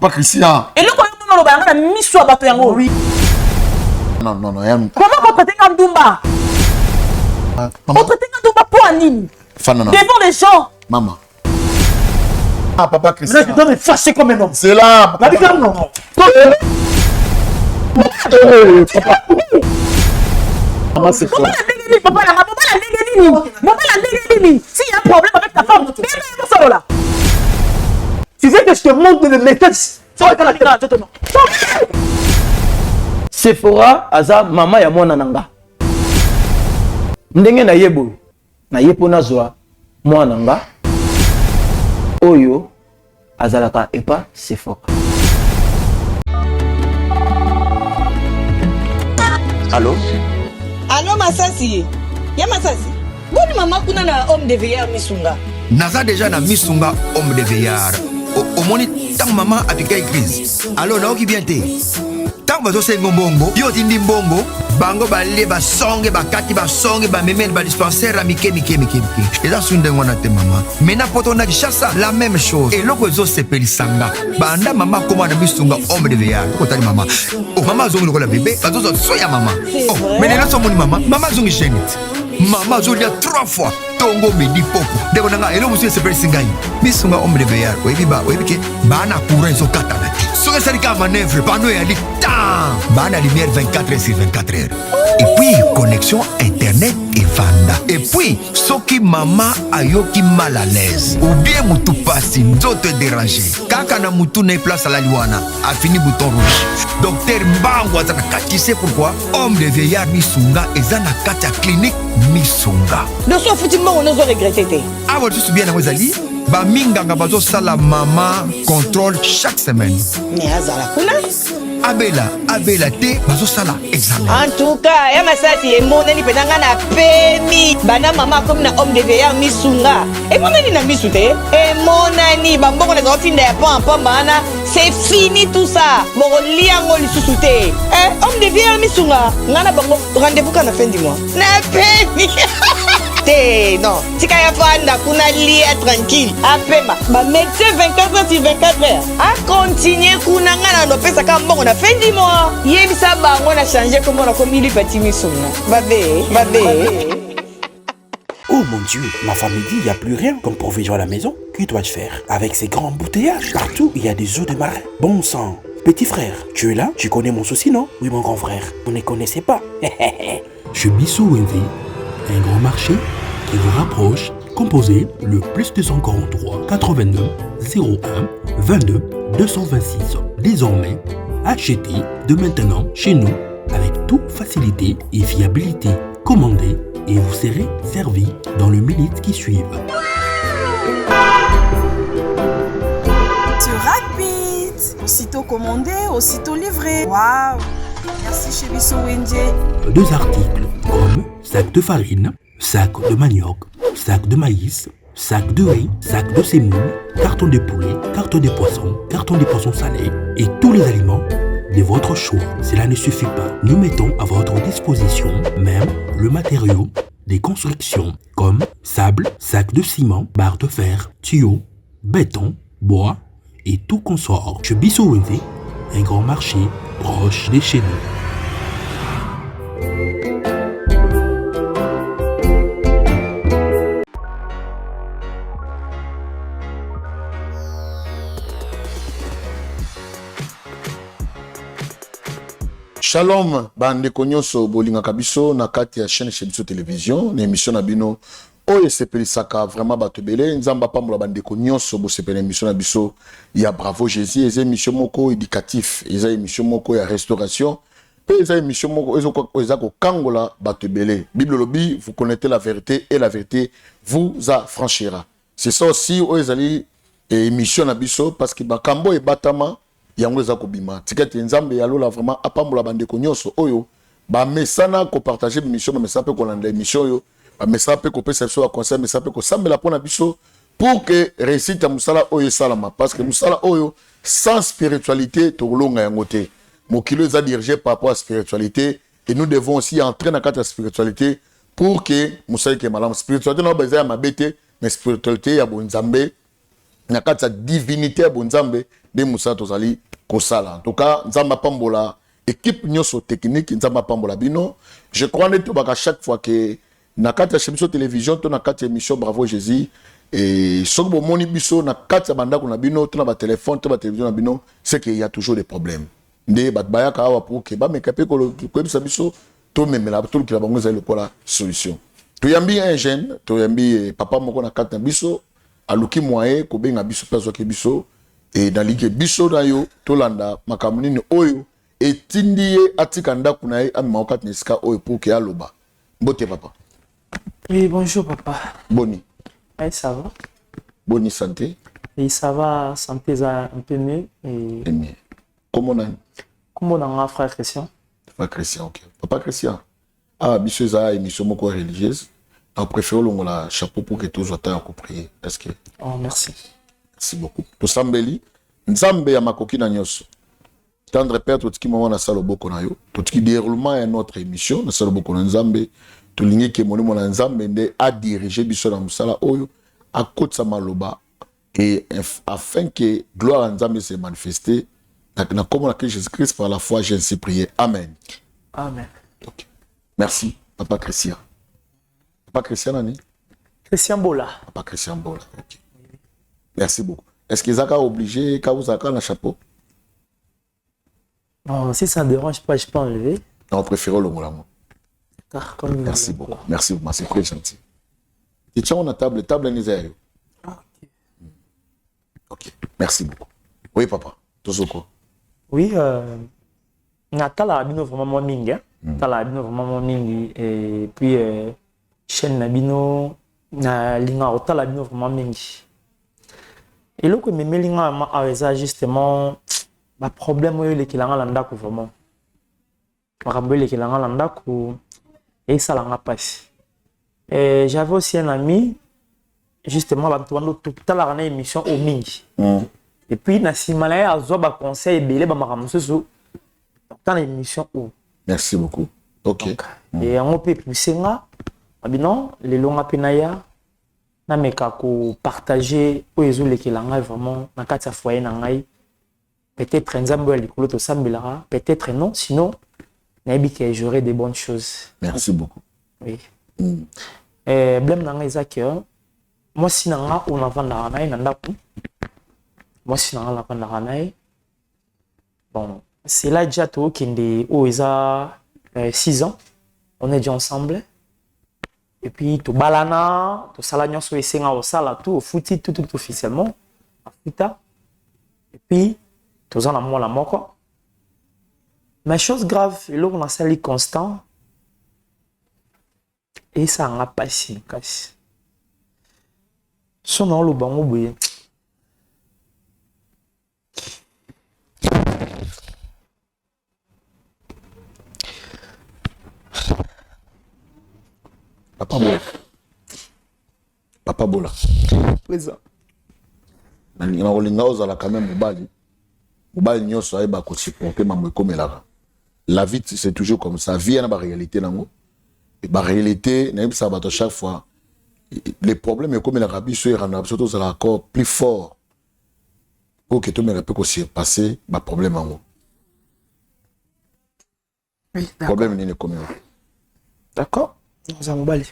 Papa Christian. Et le quoi on a mis sur bateau yango. Oui. Non. Comment on traiter Ndumba? On traiter Ndumba pour Anine. Devant les gens. Maman. Ah, Papa Christian. Tu dois me fâcher comme un homme. C'est là. La vie non. Maman, c'est quoi? Papa, la dégaine. S'il y a un problème avec ta femme, viens là. Tu veux que je te montre les méthodes? Sephora aza mama ya mwana nanga. Ndenge na yebo. Na yepo na zwa mwana nanga. Oyo azalaka epa Sephora. Allô? Allô Masasi? Ya Masasi? Boni mama kuna na homme de veillard Misunga. Naza déjà na Misunga homme de veillard. Au moni tant maman a piqué crise. Alors na oki bien te. Tant bazo sengo mbongo, yo tindi mbongo, bango balé ba songe ba kati ba songe ba memel ba dispensaire mike. Et ça sunde ngona te maman. Mena poto na kishasa la même chose. Et loko zo sepeli sanga. Banda mama koma na Misunga homme de veillard. Ko tali mama. Oh mama zongi lokola bébé, bazo zo soya mama. Oh, mais là so moni mama zongi génite. Maman zo dia 3 fois. Tongo midi popo. Debo nanga elo musu sepeli singai. Misunga homme de veillard. Webi ke bana courant zo katana. Soka sarika manœuvre pano ya li bana lumière 24 heures sur 24 heures. Et puis connexion internet et vanda. Et puis soki mama ayoki mal à l'aise ou bien mutu pasi nzoto déranger. Kaka na mutu na place à la liwana a fini bouton rouge. Docteur Mbango azana kati, c'est pourquoi homme de veillard Misunga ezana kati clinique Misunga. Ne sois foutu on nous regretter. Ah vous tout bien na wazali ba minganga bazo sala mama contrôle chaque semaine. Mais azala kuna Abela te bazo sala examen. En tout cas, ya Masasi e monani penanga na pemi. Bana mama comme na homme de veillard Misunga. Et monani na misute. Et monani bamboko na zo finda ya pam bana. C'est fini tout ça. Boko liango lisusu te. Homme de veillard Misunga. Ngana bango rendez-vous quand la fin du mois. Na pemi. Non, si kaya fanda kuna lia tranquille. Apema, ba médecin 24 heures sur 24 heures. A continuer kuna ngana no pesa ka mbongo na fin du mois. Yebisa bango na changer comme on a commis li petit Misunga. Babe. Oh mon Dieu, ma femme me dit il n'y a plus rien comme provision à la maison. Que dois-je faire? Avec ces grands embouteillages, partout il y a des eaux de marin. Bon sang. Petit frère, tu es là? Tu connais mon souci, non? Oui mon grand frère, vous ne connaissez pas. Je Bissou Wendy, un grand marché qui vous rapproche. Composez le plus 243 89 01 22 226. Désormais, achetez de maintenant chez nous avec toute facilité et fiabilité. Commandez et vous serez servi dans les minutes qui suivent. C'est rapide. Aussitôt commandé, aussitôt livré. Waouh. Merci chez Bissou Wendy. 2 articles comme sac de farine, sac de manioc, sac de maïs, sac de riz, sac de semoule, carton de poulet, carton de poissons salés et tous les aliments de votre choix. Cela ne suffit pas. Nous mettons à votre disposition même le matériau des constructions comme sable, sac de ciment, barre de fer, tuyaux, béton, bois et tout consort. Chez Bissou Wendy, un grand marché proche de chez nous. Shalom, bande konyoso bolinga kabiso na kati ya chaîne chez Biso Télévision, na émission na bino oyo sepelisaka vraiment bato belé nzamba pambola bande konyoso bo sepela émission na biso ya Bravo Jésus, eza émission moko éducatif, eza émission moko ya restauration, pe eza émission moko eza ko kangola bato belé. Bible lobi, vous connaissez la vérité et la vérité vous affranchira. C'est ça aussi oyo ezali émission na biso parce que bakambo e batama yango eza kobima tikati nzambe ya lola vraiment apambola bande konyoso oyo ba mesana ko partager émission ba mesana pe ko landa émission oyo ba mesana pe ko pesa biso ba conseil mesana pe ko sambela pona biso pour que réussite à musala oyo salama parce que musala oyo sans spiritualité to longa yango te mokilo eza dirigé par rapport à spiritualité et nous devons aussi entrer dans la spiritualité pour que musala ke malam spiritualité na ba eza ya mabete mais spiritualité ya bonzambe na kati ya divinité ya bonzambe nde mosala tozali kosala. En tout cas nzambe apambola équipe nyonso technique, nzambe apambola bino. Je crois nde tobaka chaque fois que na kati ya émission télévision to na kati ya émission Bravo Jésus et soki bomoni biso na kati ya bandako na bino to na batelefone to batelevizio na bino, c'est qu'il y a toujours des problèmes. Nde bato bayaka awa pour ke bameka mpe koyebisa biso tomemela tolukila bango ezali lokola solution. Toyambi un jeune, toyambi papa moko na kati na biso aluki moyen kobenga biso mpe azwaki biso e naliki biso na yo tolanda makambo nini oyo etindi ye atika ndako na ye amema okati na esika oyo pour ke aloba. Mbote papa. Oui, bonjour papa. Boni. Oui, ça va. Boni santé. Oui, ça va, santé un peu mieux. Et... mieux. Comment on a? Comment on a frère Christian? Frère Christian, ok. Papa Christian. Ah, monsieur ça émission moko religieuse. On préfère le chapeau pour que tous autant prier. Est-ce que? Oh, merci. Merci beaucoup. To sambeli, nzambe ya makoki na nyoso. Tendre père tout qui moment na salo boko na yo. Tout qui déroulement à notre émission na salo boko na nzambe. To lingi ke moni mona nzambe nde a diriger biso na musala oyo a kotsa maloba et afin que gloire à nzambe se manifester na comme la Jésus-Christ par la foi j'ai ainsi prié. Amen. Amen. Okay. Merci papa Christian. Papa Christian Nani? Christian Bola. Papa Christian Bola. OK. Merci beaucoup. Est-ce qu'ils ont obligé quand vous avez un chapeau? Non, si ça ne dérange pas, je peux enlever. Non, on préfère le moulin. Merci beaucoup. Merci beaucoup. C'est très gentil. Et tiens, on a table Nizayo. Ok. Ok. Merci beaucoup. Oui, papa. Tozoko. Oui, Natal a bien vraiment mingi. Natal a bien vraiment mingi. Et puis, chaîne Nabino, na linga Natal a bien vraiment mingi. Et là, que mes linga a justement, ma problème est le kilanga landa vraiment. Ma problème le kilanga landa et ça l'a passé. J'avais aussi un ami, justement, tout à l'heure, une émission au Mingi. Et puis, na simalaye a zoba conseil belé ba maramuso dans l'émission où. Merci beaucoup. OK. Donc, et on peut pousser nga abino les longa penaya na meka ko partager o ezole kelanga vraiment na kati ya foyer na ngai. Peut-être nzambo ya likolo to sambelara, peut-être non, sinon nabi que j'aurai des bonnes choses. Merci beaucoup. Oui. Blème na ngai zaki moi si na nga on avant na ngai na ndaku. Moi, si on a la bon, c'est là déjà tout qui est où ils ont 6 ans. On est déjà ensemble. Et puis, tout balana, tout salagnon sur les senga au sala, tout au footy, tout officiellement. Et puis, tout en amour la mort. Mais chose grave, là, on a sali constant. Et ça n'a pas si casse. Son nom, le bango bouillé. Papa Bola. Papa Bola. Présent. Na olinga ozala quand même mobali. Mobali nyonso ayeba ko supporter mamwe komelaka. La vie c'est toujours comme ça. Vie na ba réalité nango. Et ba réalité na yebisa bato chaque fois les problèmes comme la rabiso et rendre surtout ça encore plus fort. Pour que tout le monde puisse surpasser ba problème nango. Oui, problème ni comme d'accord. Nous avons balé.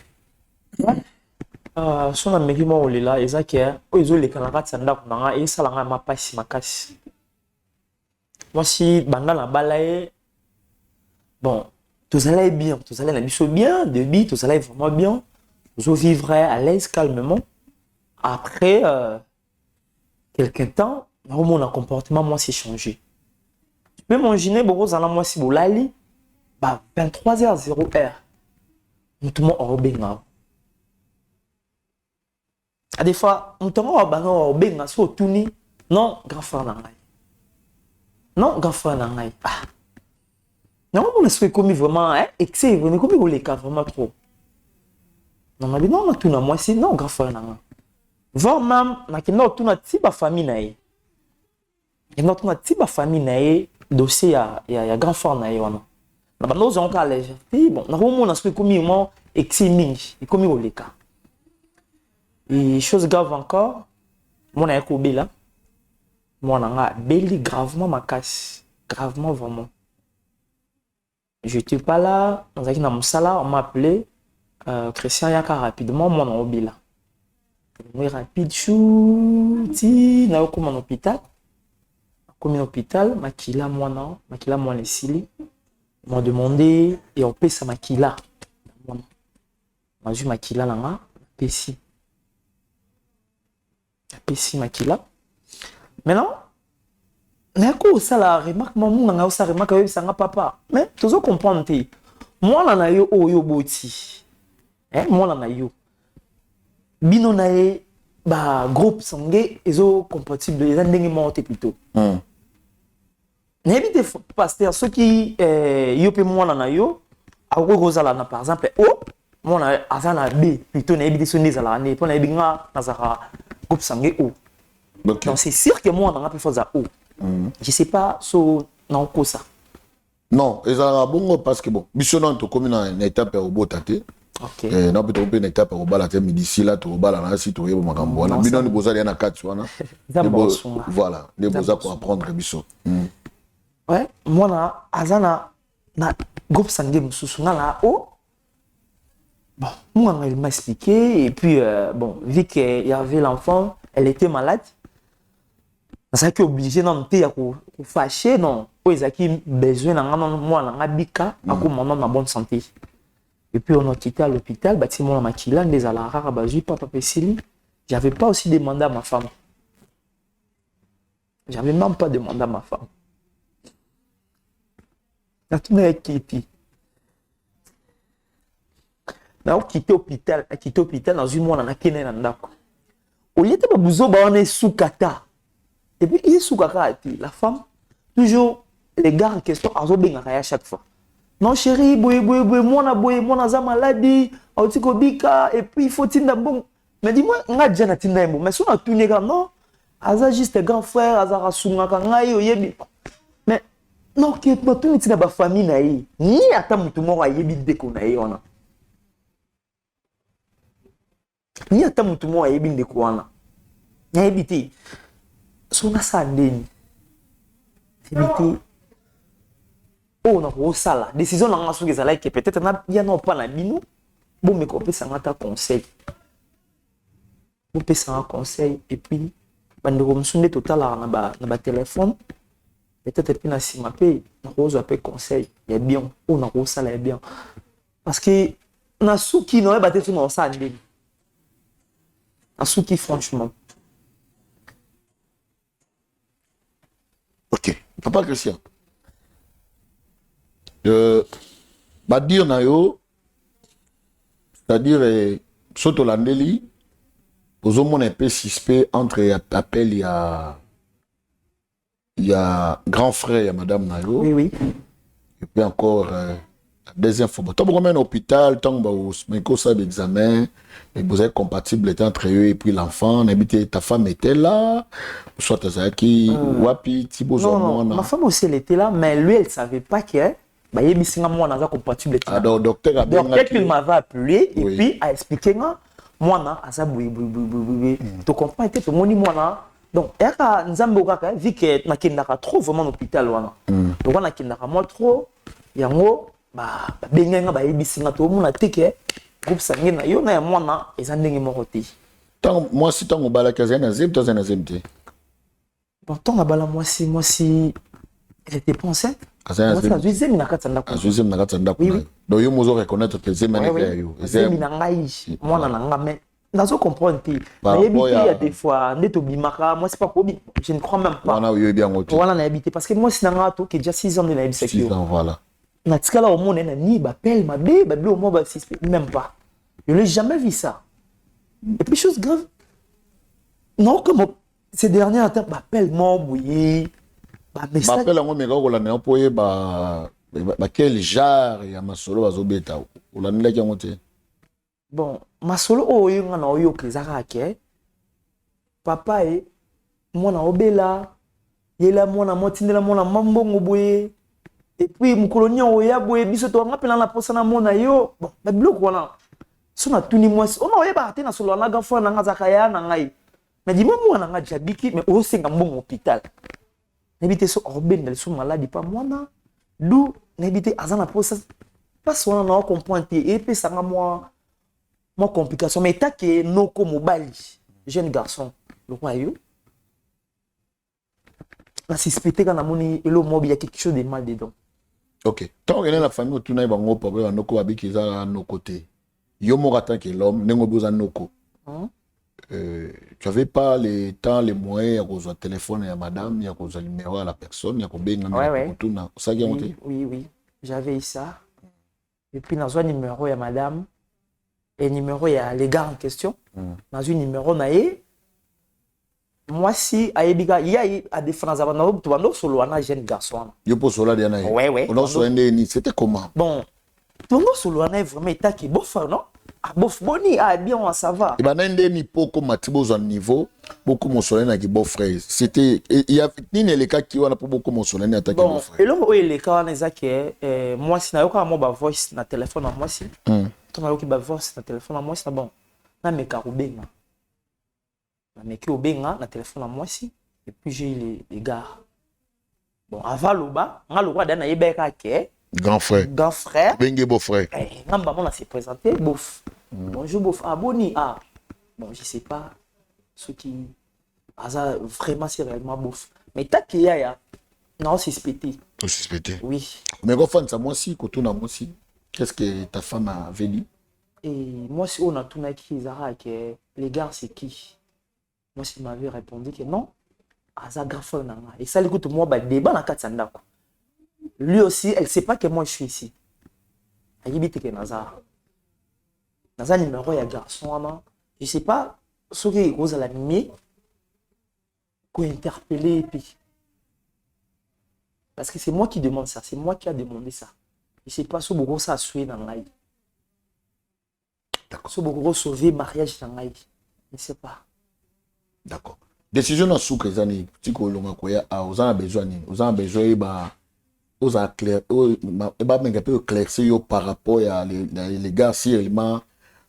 Son ami moi on est là, exact. Ils ont les camarades sanda kunanga et ça la ma passe ma casse. Moi si banda la balaye, bon, tous allez bien, tous allez la mission bien, débit, tous allez vraiment bien, vous vivrez à l'aise calmement. Après quelques temps, mon comportement moi s'est changé. Tu peux m'imaginer beaucoup dans moi si vous l'allez, bah 23h00. Tout le monde a bien. Des fois, tout le monde a bien. Si on tourne, non, grand frère n'a. Non, grand frère n'a. Ah. Non, on a commis vraiment, excès, on a commis les cas vraiment trop. Non, on a dit non, on a tourné moi si, non, grand frère n'a. Voir même, on a dit non, on a dit ma famille n'a. Et notre on a dit ma famille n'a. Dossier, il y a grand frère n'a. Nous avons à légèreté. Bon, nous avons commis un excès mingi, et commis au cas. Et chose grave encore, Mon a ekobela. Mon a beli gravement ma casse. Gravement vraiment. Je n'étais pas là. Dans un sala, on m'a appelé. Christian Yaka rapidement, mon a obela. Oui, rapide, chou, ti, na comme en hôpital. Comme en hôpital, makila moi les sili. M'a demandé et on paie sa makila. M'a vu makila là, pessi. Pessi makila. Maintenant, n'a quoi ça la remarque maman n'a ça remarque avec ça papa. Mais tu dois comprendre te. Moi là na yo yo boti. Moi là na yo. Bino na e ba groupe sangue ezo compatible les ndenge monte plutôt. N'habite pasteur ceux qui yo pe moi na yo a rozala na par exemple O moi na azana B plutôt n'habite sonné za la ne pour na binga na za groupe sangue O. Okay. Donc c'est sûr que moi on a pu faire O. Je sais pas so non quoi ça. Non, ezala bongo parce que bon, bisonon to comme na étape au botate. OK. Na peut une étape au bala te d'ici là to bala na si to yebo makambo na bino ni bozali na kati wana. Voilà, les boza pour apprendre biso. Ouais, moi na azana na groupe sangue mususu na O. Bon, moi elle m'a expliqué et puis bon, vu qu'il y avait l'enfant, elle était malade. Ça qui obligé non te ya ko fâché non, o ezaki besoin na moi na bika ako maman na bonne santé. Et puis on a quitté à l'hôpital, bâtiment la makila des alara bazu papa pesili. J'avais pas aussi demandé à ma femme. J'avais même pas demandé à ma femme. Na tout n'a quitté. Na quitté hôpital, dans une mois na kene na ndako. Au lieu de babuzo ba on est sous kata. Et puis il est sous kata la femme toujours les gars en question azo benga à chaque fois. Non chérie, boy, moi na za maladie, autiko bika et puis il faut tinda bon. Mais dis-moi, nga déjà tinda bon, mais si on a tout négat non, aza juste grand frère, aza rasunga ka ngai oyebi. Mais non que pas tout tinda ba famille na yi. Ni ata mutu mo wa yebi deko na yi ona. Ni ata mutu mo wa yebi deko wana. Na yebi ti. So na sa ndeni. Yebi oh na ko sala décision na ngasu gezala que peut-être na ya no pas na bino bon me ko pesa ngata conseil bon pesa un conseil et puis bandeko msunde total na ba téléphone peut-être puis na sima pe na ko zo appel conseil ya bien oh na ko sala ya bien parce que na suki no ba te so na sa ndeni na suki franchement. OK, papa Christian. Dire na yo, c'est-à-dire soto landeli aux hommes un peu suspect entre appel il y a grand frère il y a madame na yo. Oui. Et puis encore des infos. Tant que un hôpital, tant que ça examen, et vous êtes compatible entre eux et puis l'enfant, ta femme était là, soit Tazaki, Wapi, Thibaut. Non, ma femme aussi elle était là, mais lui elle savait pas que bah il y a moi dans compatible. Alors docteur il m'avait appelé et puis a expliqué moi na asa boui. Tu comprends que mon ni moi na donc eka nzambo kaka vu que na kindaka trop vraiment hôpital wana. Donc na kindaka moi trop yango ba benga ba yebisinga to mona teke groupe sangue na yo na moi na ezandenge moko te. Tant moi si tant obala kazena zim to zena zimte. Bon tant abala moi si elle était pas enceinte. La deuxième na katanda ko. Deuxième na katanda ko. Donc yo mozo reconnaître que c'est mané yo. Deuxième na ngai moi na nga mais nazo comprendre que il y a des fois neto bimaka moi c'est pas quoi je ne crois même pas. Voilà yo bien ngoto. Voilà na habité parce que moi c'est na to que déjà 6 ans de na habité. 6 ans voilà. Na tikala au monde na ni bapel ma bé au moins ba même pas. Je n'ai jamais vu ça. Et puis chose grave. Non comme ces derniers temps bapel moi bouillé. M'appelle en mega ko la ne empoyer ba quel genre ya masolo bazobeta o la nleki ngote. Bon masolo oyo ngana oyo kezaka ke papa e mona obela yela mona motindela mona mambongo boye et puis mukolonia oya boye biso to ngapela na posa na mona yo bon ba biloko wana so na tuni mwasi ona oyeba te na solo na gafa na ngazaka ya na ngai Mais dis-moi, moi, on a déjà dit que, mais aussi, un bon hôpital. N'habitez sur Orben, dans les maladies, pas moi, non. D'où, n'habitez à Zana pour ça. Pas souvent, on comprend, et puis ça m'a moi complication. Mais t'as que nos mobile, jeune garçon, le royaume. La suspecté quand on a et le mobile, il y a quelque chose de mal dedans. Ok. Tant que la famille, tout le monde va avoir un noko avec à nos côtés. Yomo tant que l'homme, n'est pas noko. Tu n'avais pas les temps, les moyens, il y a un téléphone, il y a madame, il y a un numéro à la personne, il y a un Oui. J'avais ça. Et puis, dans un numéro, il y a madame. Et numéro, il y a les gars en question. Dans un numéro, il y a moi, si, il y a des Français, tu vas nous solo un jeune garçon. C'était comment? Bon, tu vas nous solo un vraiment état qui est beau, non? Ah, bof, boni, ah, bien, ça va. Et ben, ni beaucoup matibos en niveau, beaucoup mon soleil n'a qui beau frère. C'était, il y a ni les cas qui ont pour beaucoup mon soleil n'a attaqué beau frère. Et là, oui, les cas, on est que, moi, si n'a aucun mot, voice, na téléphone, moi, si. Tu n'as aucun voice, na téléphone, moi, c'est bon. Na me caroubé, na me caroubé, na téléphone, moi, si. Et puis, j'ai les gars. Bon, avant le bas, on a le droit d'un yébeka qui est. Grand frère. Grand frère. Bengue beau frère. On s'est présenté, bof. Bonjour, bof. Ah, boni. Ah, bon, je sais pas. Ce qui. Ah, ça, vraiment, c'est réellement bof. Mais t'as qu'il y a. Non, c'est suspecté. Tout suspecté. Oui. Mais quand ça, moi aussi, quand on a moi aussi, qu'est-ce que ta femme avait dit? Et moi, si on a tout qui que les gars, c'est qui? Moi, si m'avait répondu que non. Ah, ça, grand frère, non. Et ça, écoute, moi, bah, débat dans 4 sandako. Lui aussi, elle ne sait pas que moi je suis ici. Elle dit que Nazar. Nazar numéro, il y a garçon. Je ne sais pas ce qui est rose à la nuit. Qu'on interpeller. Puis... Parce que c'est moi qui demande ça. C'est moi qui a demandé ça. Je ne sais pas si beaucoup ça a souillé dans l'ail. D'accord. Si beaucoup sauver mariage dans l'ail. Je ne sais pas. D'accord. Décision dans sous que les années, si vous avez besoin, aux clair, par rapport à les gars, si réellement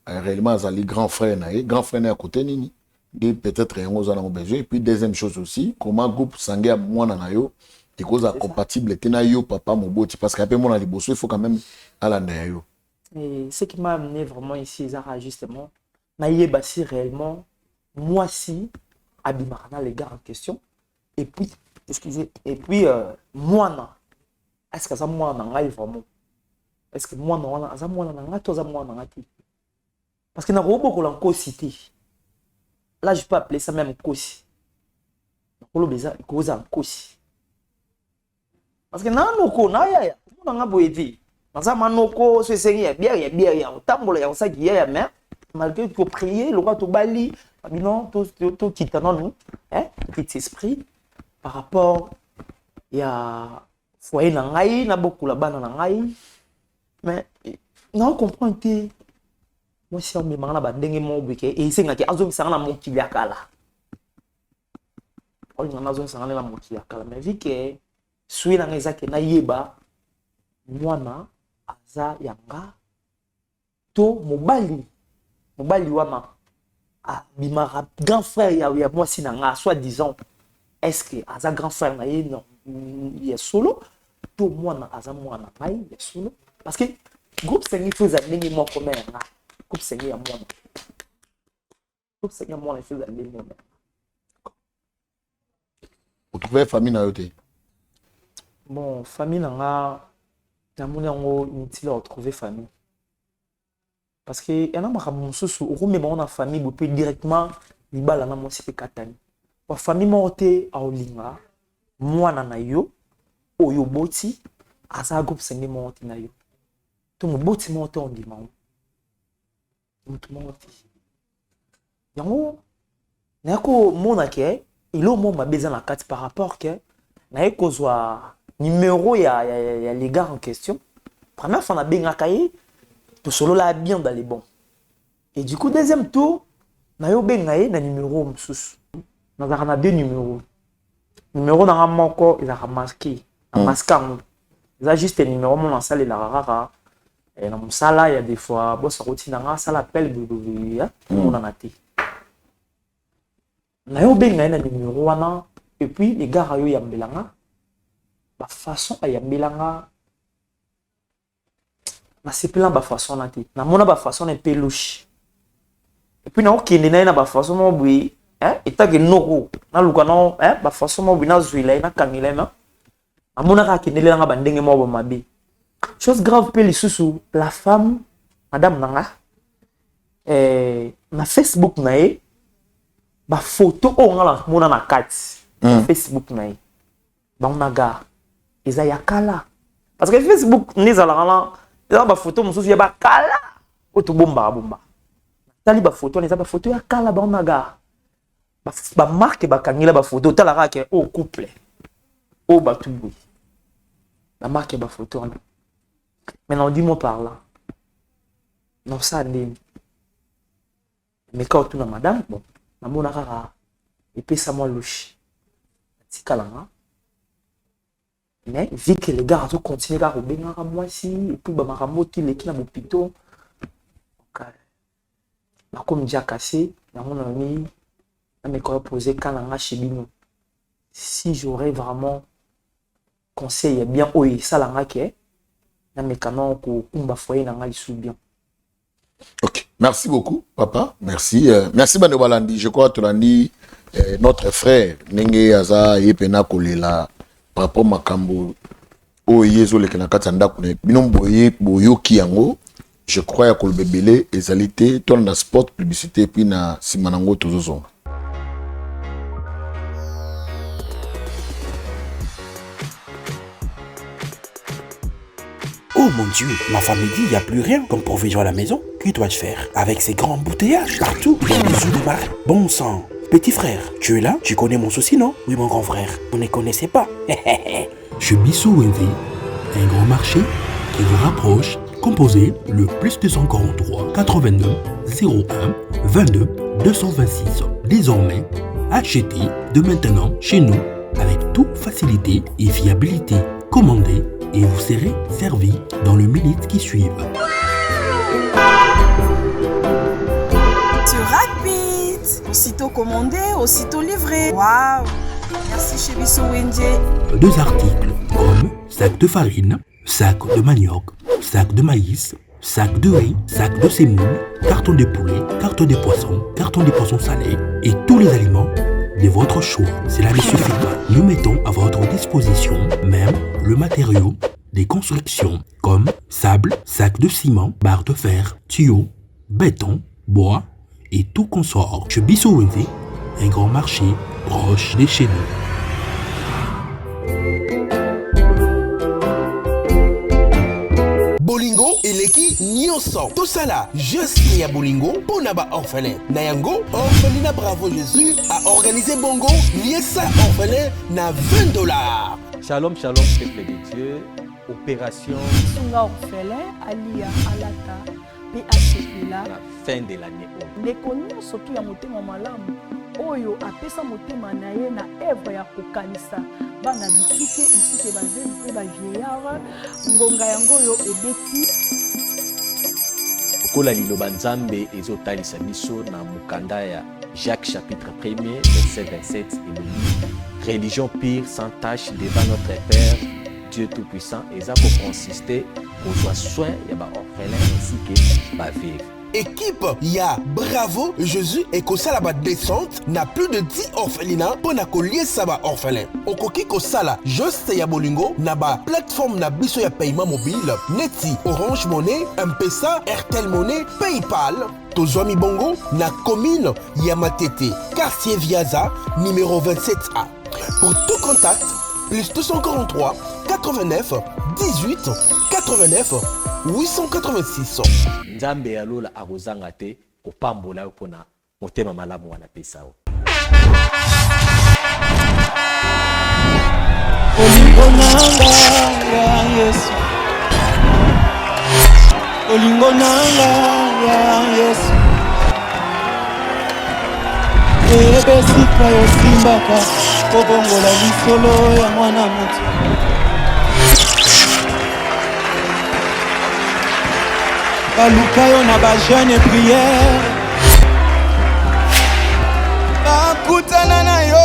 les grands frères, à côté, peut-être ils ont besoin. Et puis, deuxième chose aussi, comment groupe sanguin à moi, et cause compatible, papa, mon beau, parce qu'après moi, il faut quand même à la naïo. Et ce qui m'a amené vraiment ici, Zara, justement, naïe, si réellement, moi, si, Abimarana, les gars en question, et puis, excusez, et puis, moi, non. Est-ce que ça moi n'en a vraiment? Est-ce que moi n'en a ça moi n'en a toi ça moi n'en a qui? Parce que dans le robot qu'on a cité, là je peux appeler ça même cosi. Dans le bizarre cause en cosi. Parce que non non ko na ya on a boyedi. Dans ça manoko ce seigneur bien ya tambola ya ça qui ya mais malgré que prier le roi to bali non to quitte non hein petit esprit par rapport il y a foyer na ngai na beaucoup la bana na ngai mais non comprend que moi si on me mangala ba ndenge mo bike et senga ki azo misanga na mokili akala on na azo misanga na mokili akala mais vu que sui na ngeza ke na yeba mwana aza yanga to mobali wana a bimara grand frère ya moi si na nga soit disant est-ce que aza grand frère na ye non il est solo tout moi na aza moi na pai il est solo parce que groupe sengi faut amener moi comme un groupe sengi ya moi groupe sengi ya moi il faut amener moi vous trouvez famille na yote bon famille na nga na mona ngo inutile retrouver famille parce que yana makamu susu okomema ona famille bo peut directement libala na moi c'est katani wa famille mote a olinga mwana na yo oyo boti asa groupe sengi mote na yo to mo boti mote on dit mawo mutu mote yango nako mona ke ilo mo mabeza na kati par rapport que na ekozwa numéro ya les gars en question première fois na benga kaye to solo la bien dans les bons et du coup deuxième tour na yo benga ye na numéro msusu na deux numéros numéro na moko il a masqué masquant il a juste un numéro mon salle la rara et dans sala il y a des fois boss routine na ça l'appelle on en a té na yo benga na numéro wana et puis les gars yo yambelanga ba façon à yambelanga na sepela ba façon na ti na mona ba façon un peu louche et puis na okende na ba façon mo bui eta ke noko na luka no ba façon mo bui na zuila na kangila na amona ka kendele nga bandenge mo bo mabe chose grave pe lisusu la femme madame nanga na Facebook na ye ba photo o ngala mona na kati Facebook na ye ba unaga eza ya kala parce que Facebook neza la eza ba photo mususu ya ba kala oto bomba tali ba photo neza ba photo ya kala ba unaga ba marque ba kangila ba photo tala ka ke o couple o batubu ba marque ba photo maintenant dis-moi par là non ça ndeni mais quand tu na madame bon na mona kaka epesa moi louche tikalanga mais vu que les gars ont continué à rebenga moi si et puis ba makambo ti leki na bopito na comme déjà cassé na mon ami na me ko poser kananga chez bino si j'aurais vraiment conseil bien oyi salanga ke na me kanon ko kumba foyer na ngali sou bien. Ok, merci beaucoup, papa. Merci. Merci, Bande Balandi. Je crois que tu l'as dit, notre frère, Nenge Aza, Yepena Kolela, Papa Makambo, Oyezo, le Kenakatanda, Binom Boye, Boyo Kiango, je crois que le bébé, Ezalité, ton na sport, publicité, puis na Simanango, Tozozo. Oh mon Dieu, ma femme me dit, il n'y a plus rien comme provision à la maison. Que dois-je faire avec ces grands embouteillages partout? Il y a des œufs de marée. Bon sang. Petit frère, tu es là? Tu connais mon souci, non? Oui, mon grand frère. On ne connaissait pas. Chez Bissou Wendy, un grand marché qui vous rapproche, composé le plus 243 89 01 22 226. Désormais, achetez de maintenant chez nous avec toute facilité et fiabilité. Commandez et vous serez servi dans les minutes qui suivent. C'est rapide. Aussitôt commandé, aussitôt livré. Waouh. Merci chez Bissou Wendy. 2 articles comme sac de farine, sac de manioc, sac de maïs, sac de riz, sac de semoule, carton de poulet, carton de poissons salés et tous les aliments de votre choix. Cela ne suffit pas. Nous mettons à votre disposition même le matériau des constructions comme sable, sac de ciment, barre de fer, tuyaux, béton, bois et tout consort. Chez Bissou Wendy, un grand marché proche de chez nous. Bolingo eleki nyonso tosala juste ya bolingo pona ba orphelin na yango orphelinat Bravo Jésus a organisé bongo liesa orphelin na $20. Shalom shalom peuple de Dieu, opération Sunga orphelin alia alata PHPLA la fin de l'année. Ndeko nyonso to ya motema malamu oyo apesa motema na ye na œuvre ya kokanisa bana bitike nsike bazeli pe ba vieillard ngonga yango yo ebeti kola liloba nzambe ezotalisa biso na mukanda ya Jacques chapitre 1er verset 27 et le religion pure sans tache devant notre Père Dieu tout-puissant eza ko consister kozwa soin ya ba orphelin ainsi que ba veuve. Équipe ya Bravo Jésus et kosala ba descente na plus de 10 orphelinats pour na koliesa ba orphelin. Okoki kosala juste ya bolingo na ba plateforme na biso ya paiement mobile neti Orange Money, M-Pesa, Airtel Money, PayPal. Tozwami bongo na commune ya Matete, quartier Viaza, numéro 27A. Pour tout contact, plus 243 89 18 89 886. Nzambe alola akozanga te kopambola yo pona motema malamu wana pesa o. Olingo nanga ya Yesu, olingo nanga ya Yesu, ebesika yosimbaka kobongola lisolo ya mwana moto. baluka yo na ba jeune prière, bakuti kutana na yo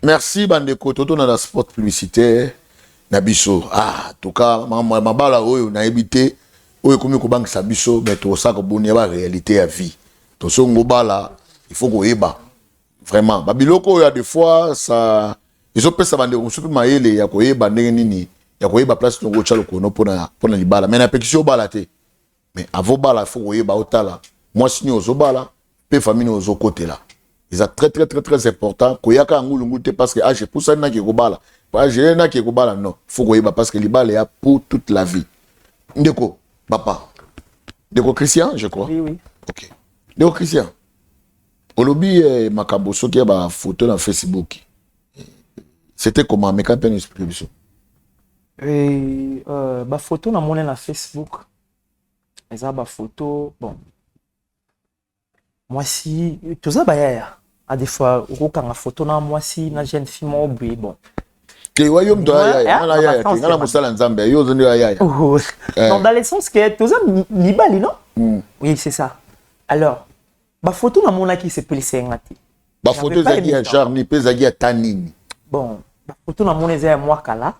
Merci bandeko toto na la sport publicitaire na biso. Ah, en tout cas, mabala oyo na ebité oyo komi ko bank sa biso mais to ça ko boni ba réalité à vie. To so ngobala, il faut ko eba. Vraiment, babiloko ya des fois ça ils ont pesa bandeko supi maele ya ko eba ndenge nini, ya ko eba place ngo chalo kono pona libala. Mais na pekisio bala te. Mais avo bala il faut ko eba otala. Moi si ozo bala, pe famille ozo côté là. Ils sont très important. Koyaka ngulungu parce que j'ai pour ça na ki kobala. Pas j'ai na ki kobala non. Faut koyeba parce que libala est pour toute la vie. Ndeko, papa. Ndeko Christian, je crois. Oui, oui. OK. Ndeko Christian. Olobi makambo soki ba photo na Facebook. C'était comment mais quand peine explication. Ba photo na mona na Facebook. Eza ba photo bon. Moi si tout ça bah à des fois au quand la photo na moi si na jeune fille moi oublié bon que wayom do ya na ya ngala musala nzambe yo zo ndio ya non dans le sens que tout ça libali non oui c'est ça alors ba photo na mona qui se plissé ngati ba photo za ya genre ni pesa ya tanini bon ba photo na mona za ya moi kala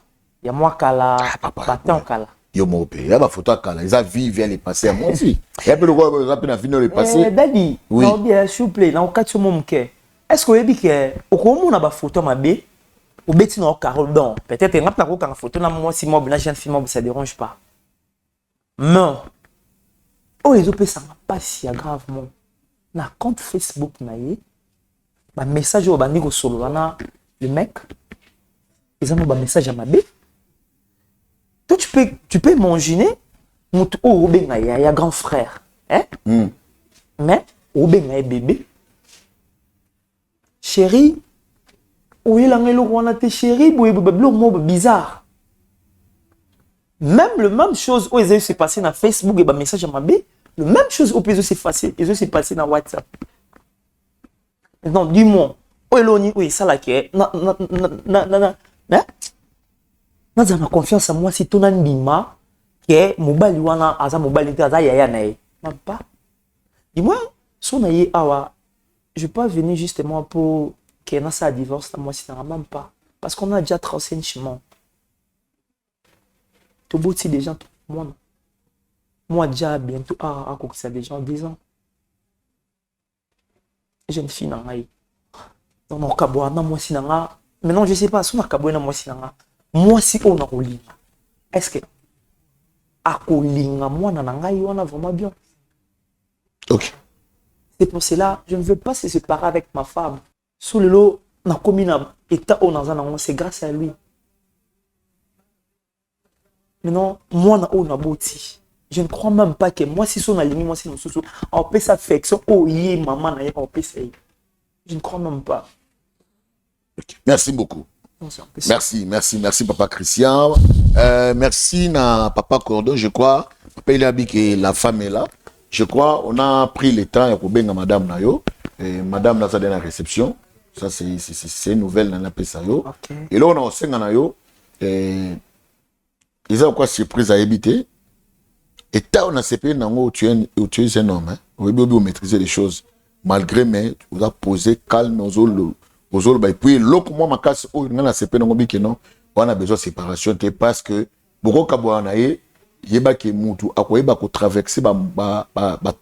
ba temps kala yo mope ya ba photo akala ils a vie vient les passer moi aussi et puis le quoi ça peut na finir les passer daddy non bien s'il vous plaît na okati mo mke est-ce que oyebi que okomona ba photo mabe obeti na carol don peut-être ngapta ko ka photo na moi si moi na jeune fille moi ça dérange pas non oh ils ont ça pas si gravement na compte Facebook na ye ba message au bandi ko solo na le mec ils ont ba message à mabe. Toi, tu peux imaginer, oh, il y a grand frère. Hein? Mais, oh, il y a bébé. Chérie, oh, il y a chérie, bizarre. Même le même chose, où ils s'est passé dans Facebook et le message à ma bé, le même chose où ils s'est passé dans WhatsApp. Non, dis-moi, où est ça là qui est? Nous avons confiance en moi si tu as une bima qui est mobile wana aza mobile aza yaya na ye même pas dis-moi son aye awa je peux venir justement pour qu'il y ait un divorce moi si même pas parce qu'on a déjà tracé un chemin tout beau si des gens moi déjà bientôt à ça des gens 10 ans jeune fille na ngai donc on kabwa na moi si na maintenant je sais pas son kabwa na moi si na moi si on a roulé est-ce que à colinga moi nangai on a vraiment bien OK c'est pour cela je ne veux pas se séparer avec ma femme sous le lot na commune état on a c'est grâce à lui maintenant moi na on a boti je ne crois même pas que moi si son aligné moi si nous sous on peut ça affection oh yé maman na on peut ça je ne crois même pas OK merci beaucoup. Merci papa Christian. Merci na papa Cordon, je crois. Papa il a dit que la femme est là. Je crois on a pris le temps pour benga madame Nayo et madame na sa dernière réception. Ça c'est une nouvelle dans la Pesayo. Et là on a aussi Nayo et ils ont quoi surprise à éviter. Et tant on a CP nango tu es un homme hein. Vous maîtriser les choses malgré mais vous a posé calme nos et puis l'autre moi ma casse où on a CP non on a besoin de séparation parce que beaucoup kabouanaye yeba ke mutu akoyeba ko traverser ba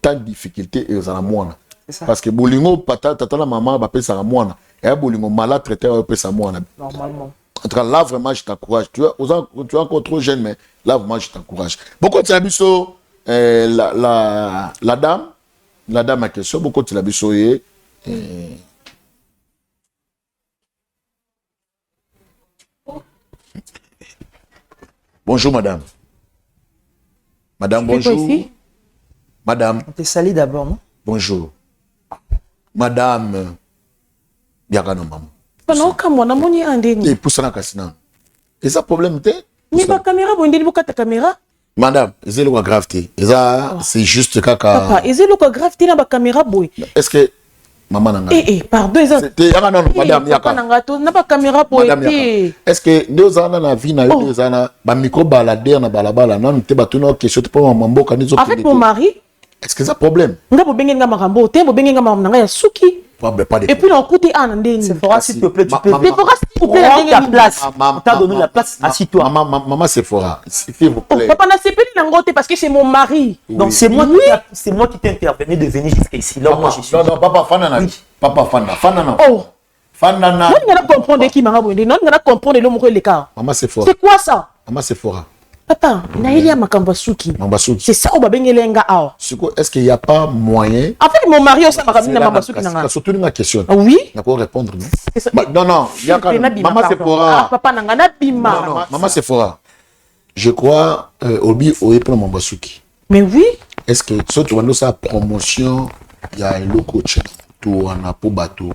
tant de difficultés et za mwana parce que bolingo tata la maman ba pesa mwana et bolingo malade traité ba pesa mwana normalement en tout cas là vraiment je t'encourage tu es encore trop jeune mais là vraiment je t'encourage beaucoup de biso la dame a question beaucoup de biso bonjour madame. Madame, bonjour. Madame. On te salue d'abord, non? Bonjour. Madame. Biagano maman. Non, comme on a mon andeni. Et pour ça, et ça problème t'es? Mais pas caméra, bon, il ta caméra. Madame, c'est le gravité. C'est juste caca. Papa, c'est le gravité na ba caméra boy. Est-ce que maman nanga. Pardon, c'était non madame yaka. Na pas caméra pour été. Est-ce que deux ans na vie na deux ans ba micro balader na balabala non te batuna question pour mamboka nizo. En fait mon mari, est-ce que ça problème? Nga bo bengenga makambo, te bo bengenga nanga ya suki. Et puis, on coûte un ndé. Sephora, s'il te plaît, tu peux. Sephora, s'il te plaît, ta place. T'as donné la place, assis-toi. Maman Sephora, s'il vous plaît. Papa, n'a pas dit parce que c'est mon mari. Donc, c'est moi qui t'ai intervenu de venir jusqu'ici. Là, moi, je suis. Non, papa, Fanana. Papa, Fanana. Oh. Fanana. Non, on va comprendre qui m'a abonné. Non, on va comprendre l'homme qui est le cas. Maman Sephora. C'est quoi ça? Maman Sephora. Papa, Naïlia Makambasuki. C'est ça, on va bien lenga. Est-ce qu'il n'y a pas moyen? En fait, mon mari, ça m'a ramené Makambasuki. C'est surtout une question. Oui. Il faut répondre, non? Non, il y a quand même. Maman Sephora. Papa, Nangana Bima. Non, Maman Sephora. Je crois, Obi, Oye, pour Makambasuki. Mais oui. Est-ce que, surtout, on a sa promotion, il y a un loco check. Tout en a pour bateau.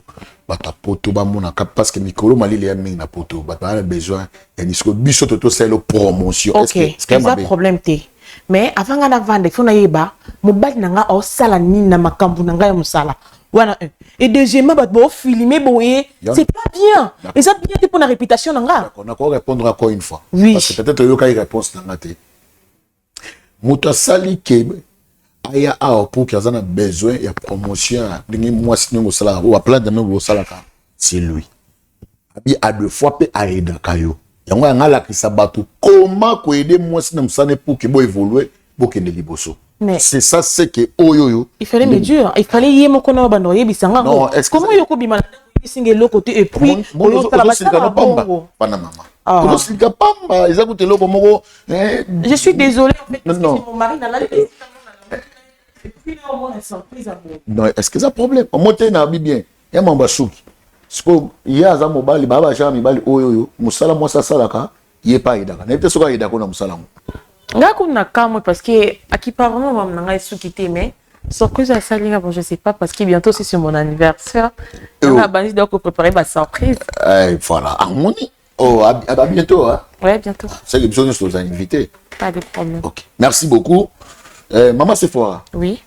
Parce que Mikolo Mali les amis na poto a besoin et nisco biso toto c'est la promotion. OK, c'est un problème té. Mais avant nga vendre faut na yeba mobali nanga o sala ni na makambu nanga ya musala. Voilà un. Et deuxièmement ba bo filmer boye, c'est pas bien. Et ça bien pour la réputation nanga. On a encore répondre encore une fois. Oui. Parce que peut-être yo ka réponse nanga té. Muta sali kebe aya a pour qu'il y a besoin de promotion de moi sinon au salaire ou à plein de nous au salaire c'est lui abi à deux fois pe a aider kayo yango nga la kisabato comment ko aider moi sinon ça ne pour que bo évoluer pour que de liboso c'est ça c'est que oyoyo il fallait me dire il fallait y mo kono bando yebisanga comment yoko bima singe le côté et puis oyo tala ba pana mama je suis désolé en fait non mon mari n'a la. Et puis là, on a une surprise à vous. Non, est-ce que ça problème? On monte na bien. Il y a mon souki. Parce que il y a un mobile, baba jami bali oyo musala moi ça salaka, il est pas idaka. N'était ce quoi idaka na musala. Nga kuna kamo parce que akipparement mam nanga souki té mais surprise à salinga bon je sais pas parce que bientôt c'est sur mon anniversaire. On a bandi donc préparer ma surprise. Voilà. Harmonie. Oh, à bientôt hein. Ouais, bientôt. C'est que besoin de nous inviter. Pas de problème. OK. Merci beaucoup. Maman Sephora. Oui.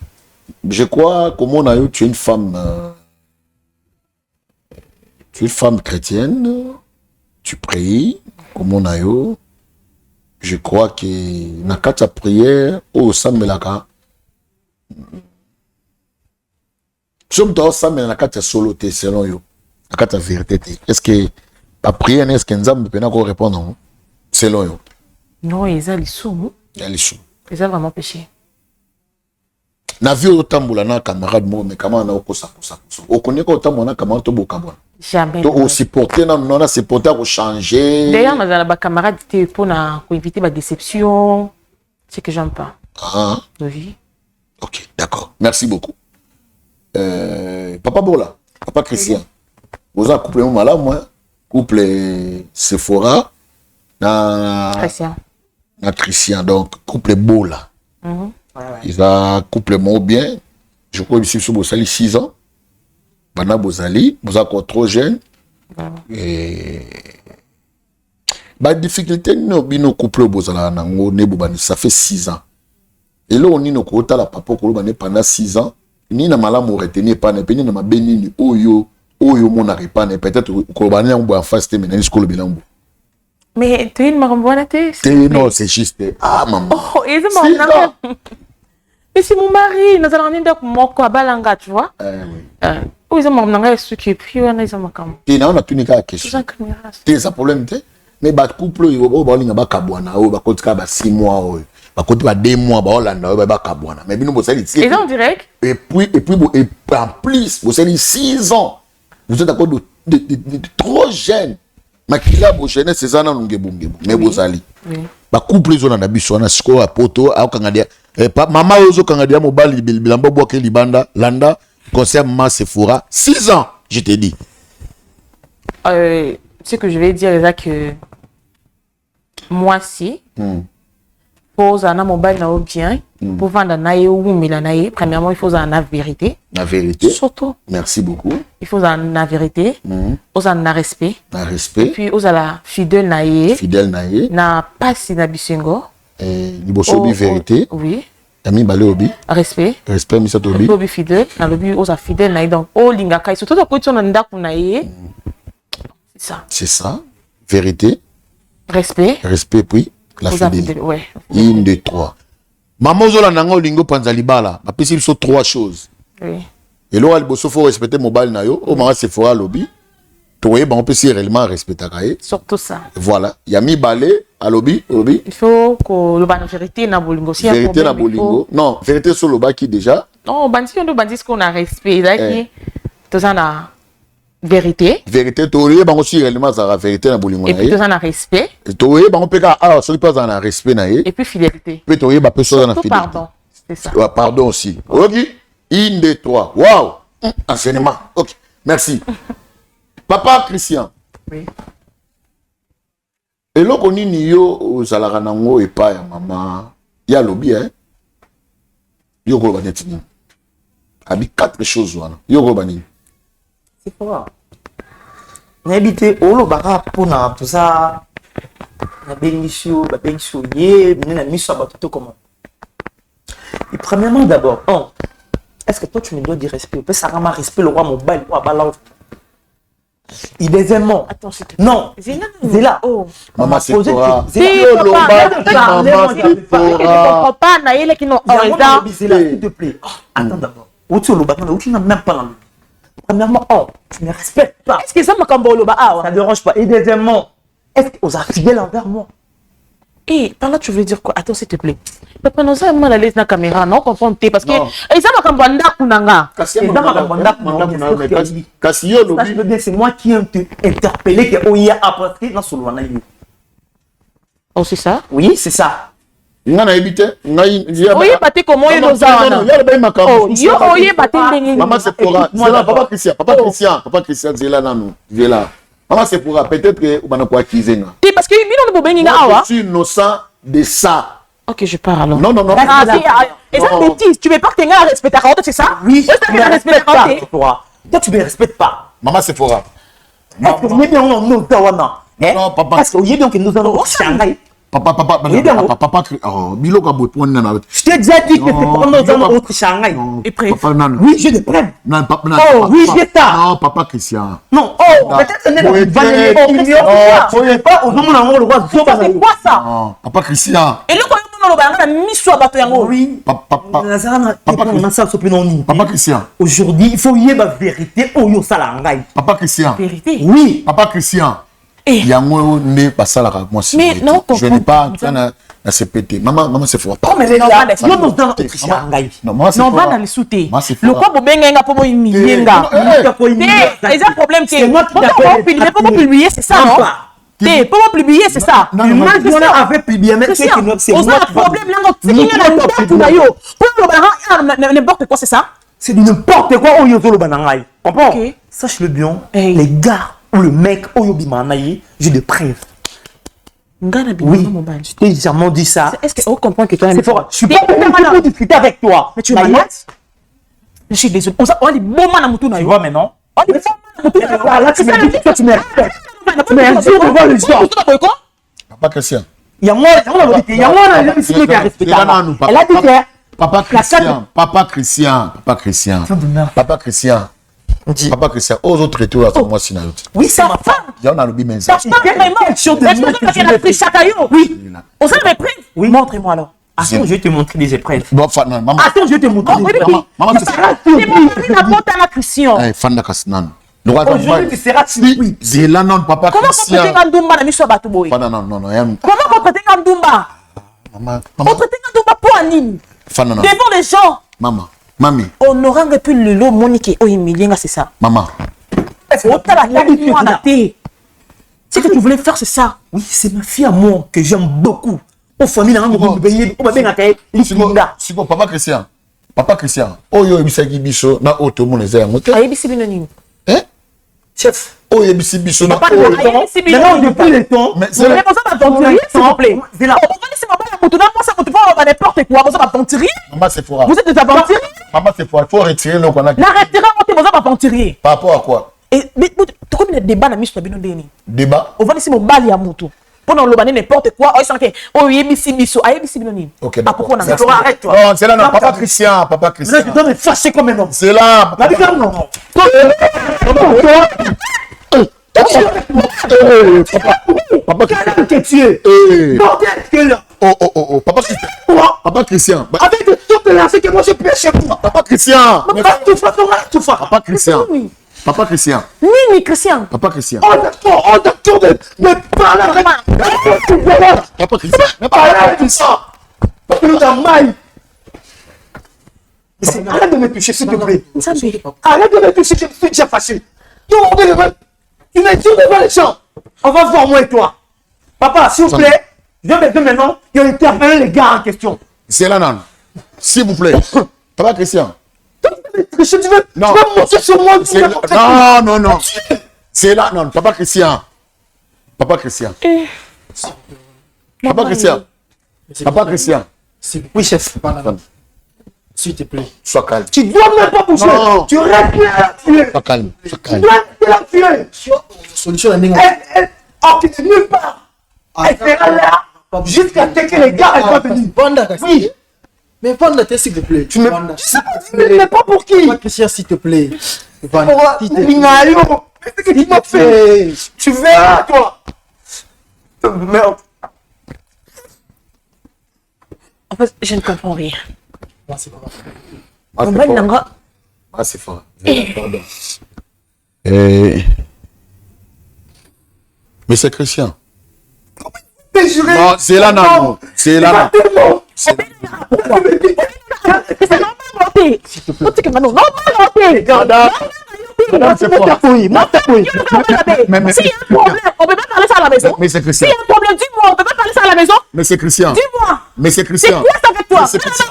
Je crois qu'au monde a eu, tu es une femme. Tu es une femme chrétienne. Tu pries. Comme on a eu. Je crois que dans la prière, au Samelaka. Somme toi, Samelaka, na kata solo te selon yo. Na kata vérité te. Est-ce que la prière, est-ce que nous avons encore répondre selon yo? Non, ils ont les sous. Ils ont vraiment péché. Na vie otambola na camarade mo mais comment na okosa kosa o connaît ko tamona comment to bokabona jamais to o supporter na non na supporter ko changer d'ailleurs na ba camarade te pour na ko éviter ba déception c'est que j'aime pas oui. OK, d'accord, merci beaucoup. Papa Bola, papa Christian, vous avez couple malade moi couple Sephora na Christian donc couple Bola. Ils ont couple bien. Je crois que c'est pour 6 ans. Bana Bozali, vous êtes encore trop jeune. Et la difficulté, nous couple Bozala, ça fait 6 ans. Et là, on est au la papa pendant 6 ans. Ni na malam retenir pas, ni na mabeni ni oyo mon pas, peut-être qu'on va aller en face de mes écoles bilan. Mais tu es une marambonate? Non, c'est juste. Ah, maman. Oh, et c'est mon mari. Mais c'est mon mari. Nous allons aller mon quoi balanga, tu vois? Oui. Oh, ils ont mon mari ce qui est puis on a ils ont ma cam. Tu n'as tout n'est qu'à question. C'est un problème, tu sais. Mais bah couple, il va aller à Bakabouana, ou Bakotka, 6 mois, ou Bakotka 2 mois, Hollande, ou Bakabouana. Mais bien, vous allez ils en direct. Et puis, en plus, vous allez 6 ans. Vous êtes d'accord de trop jeune. Makila bo jeunesse c'est ça na ngebunge mais bozali ba couple zo na biso na siko a poto a kangadia pa mama ozo kangadia mobali bilamba boke libanda landa concert Maman Sephora 6 ans je te dis ce que je vais dire c'est que moi si pose un mobile na bien pour vendre naie ou milanae premièrement il faut en vérité surtout merci beaucoup il faut en vérité aux en respect respect et puis aux la fidèle naie na pas si na bisengo et liboso bi vérité oui Yami balé obi. Respect. Respect misa tobi. Obi fidèle, na lobi oza fidèle na donc o linga kai surtout to ko na ndaku na ye. C'est ça. C'est ça. Vérité. Respect. Respect puis la fidélité. Ouais. 1 2 3. Maman zola nanga lingo panza libala. Ba pesi biso 3 choses. Oui. Et là il faut respecter mobile na yo. O mama se fera lobby. Toye ba on peut réellement respecter kaé. Surtout ça. Voilà, yami balé à lobby. Il faut que le ban vérité na bolingo si vérité na bolingo. Non, vérité sur le bas qui déjà. Non, bandi on bandi ce qu'on a respect là qui tout ça na vérité. Vérité toye ba aussi réellement ça la vérité na bolingo. Et puis tout ça na respect. Et toye ba on peut ah celui pas dans respect na et puis fidélité. Puis toye ba peut ça na fidélité. Pardon, c'est ça. Ouais, pardon aussi. OK. 1 2 3. Waouh. Enseignement. OK. Merci. Papa Christian. Oui. Et là, on y yo zalaka nango et pas ya maman. Ya lobby hein. Yo ko baneti. Abi 4 choses wana. Yo ko bani. C'est pas. N'habité olo baka pona tout ça. Na bengisho, ba bengisho ye, na miso ba tout comment. Et premièrement d'abord, est-ce que toi tu me dois du respect? Peut ça rama respect le roi mobile ou abala. Et deuxièmement, attends, non, Zéla, oh, maman c'est quoi? Je comprends pas, Naïle qui n'ont pas s'il te plaît. Attends d'abord. Où tu n'as même pas la premièrement, tu ne respectes pas. Est-ce que ça m'a cambolé? Ça ne dérange pas. Et deuxièmement, est-ce que vous êtes fidèle envers moi? Et par là, tu veux dire quoi? Attends, s'il te plaît. Papa, nous sommes mal à l'aise dans la caméra, non? Comprends parce que. Et ça m'a cambolé kunanga. C'est moi qui ai interpellé que Oya a apporté dans ce loin. Oh, c'est ça? Oui, c'est ça. Nga na ebité ngai oui baté comment yo nozana yo baté ndenge maman c'est pour papa Christian zela nanu zela maman c'est pour peut-être que bana kwa kizenga parce que bino no bobengi nga awa je suis innocent de ça. OK, je pars alors. Non. Et ça bêtise, tu veux pas que tu aies respect ta carotte, c'est ça? Oui, tu ne respectes pas. Toi, tu ne respectes pas. Maman c'est pour est-ce que nous bien on tawana? Non, papa. Est-ce que vous donc nous allons au Shanghai? Papa, oh, Biloko boy pour nana. Je t'ai déjà dit que c'est pour nous allons au Shanghai. Et prêt? Oui, je le prends. Non, papa. Oh, oui, j'ai ça. Non, papa Christian. Non, peut-être que c'est quoi ça? Non, papa Christian. Et le quoi on mis sur bateau yango. Oui. Papa Christian. Aujourd'hui, il faut y avoir la vérité au yo salangai. Papa Christian. Vérité. Oui. Papa Christian. Yango ne pas ça la moi si. Mais non, je n'ai pas na CPT. Maman c'est fort. Mais les gars, nous dans notre Shanghai. Non, moi c'est non, va dans les soutés. Le quoi bobenga nga pour moi imienga. Et ça problème c'est moi qui t'appelle. Pour publier, c'est ça non? Pour publier, c'est ça. Moi je avait publié mais c'est on a un problème là donc c'est qu'il y a yo. Pour n'importe quoi, c'est ça? C'est n'importe quoi au yo le banangai. Comprends? Sache le bien, les gars ou le mec au yo bimanaye, j'ai des preuves. Oui, je t'ai jamais dit ça. Est-ce qu'on comprend que toi c'est fort. Je suis pas pour discuter avec toi. Mais tu es malade? Je suis désolé. On dit bon man à moutou na yo. Tu vois maintenant? On dit là tu me dis que tu me respectes. Mais un jour on va le genre. Papa Christian. Il y a moi elle a dit que Papa Christian, aux autres retours à moi si oui, c'est ma femme. Il y en a le bimens. Ça c'est vraiment question de oui. On s'en est prêt. Oui, montrez-moi alors. Attends, je vais te montrer des épreuves. Bon, maman. Attends, je vais te montrer des épreuves. Maman, c'est la porte à la Christian. Eh, Fanda Kasnan. Aujourd'hui, tu seras surpris. Zéla non, papa Christian. Comment on peut Ndumba na miso bato boy? Fanda non. Comment on peut Ndumba? Maman. On peut Ndumba pour anime. Fanda non. Devant les gens. Maman. Mami. On aura depuis le lot Monique au Emilienga, c'est ça. Maman. C'est ce que tu voulais faire, c'est ça. Oui, c'est ma fille à moi que j'aime beaucoup. Aux familles, c'est bon, papa Christian. Oh yo ebisaki biso na auto mon eza yango te. Ayebisi bino nini? Chef. Oh ebisi biso na auto. Maintenant depuis le temps. Mais c'est pas tonterie, s'il vous plaît. C'est là. On va laisser ma balle à moto. Moi ça moto pas n'importe quoi. Vous êtes pas tonterie. Maman c'est fort. Vous êtes des aventuriers. Maman c'est fort. Il faut retirer le qu'on a. La retirer monter vous êtes pas tonterie. Par rapport à quoi? Et mais tu comme le débat na miso bino ndeni. Débat. On va laisser mon balle à moto. Pendant le n'importe quoi, on sent que oh yebisi biso, ayebisi binoni. OK. Pourquoi on a Arrête toi. Non, c'est là non, papa Christian. Là, tu dois me fâcher comme un homme. C'est là. Non. Papa Calme que tu es. Bordel que là. Oh, papa Christian. Papa Christian. Avec de toutes les lancers que moi je pêche chez toi. Papa Christian. Tout fa. Papa Christian. Papa Christian. Nini Christian. Papa Christian. Oh d'accord, mais parle vraiment. Papa Christian. Mais parle de ça. Parce que nous t'as maille. Arrête de me toucher, s'il te plaît. Arrête de me toucher, je suis déjà fâché. Tu n'es sûr devant les gens. On va voir moi et toi. Papa, s'il vous plaît, je vais maintenant, il a interpellé les gars en question. C'est là, non. S'il vous plaît. Papa Christian. Tu veux monter sur moi. Non. C'est là, non. Papa Christian. Papa Christian. Papa Christian. Papa Christian. Oui, chef. S'il te plaît. Sois calme. Tu dois même pas bouger. Non. Tu restes là. Sois calme. Sois Tu calme. dois rester là. Solution la négo. Elle est nulle part. Elle sera là jusqu'à ce que les gars soient venus. Oui. Mais Vanda, s'il te plaît. Tu me... Mais pas pour qui? Pas Christian, s'il te plaît. Pour Linayo. Qu'est-ce que tu m'as fait? Tu verras, toi. Merde. En fait, je ne comprends rien. C'est pas c'est fort. Pardon. Mais c'est Christian. Non, c'est là, non. C'est là, non. Madame, c'est fort. On peut pas parler ça à la maison. Mais c'est Christian. S'il y a un problème, dis-moi, on peut pas parler ça à la maison. Mais c'est Christian. Dis-moi. Mais c'est Christian. C'est quoi ça avec toi? C'est Christian.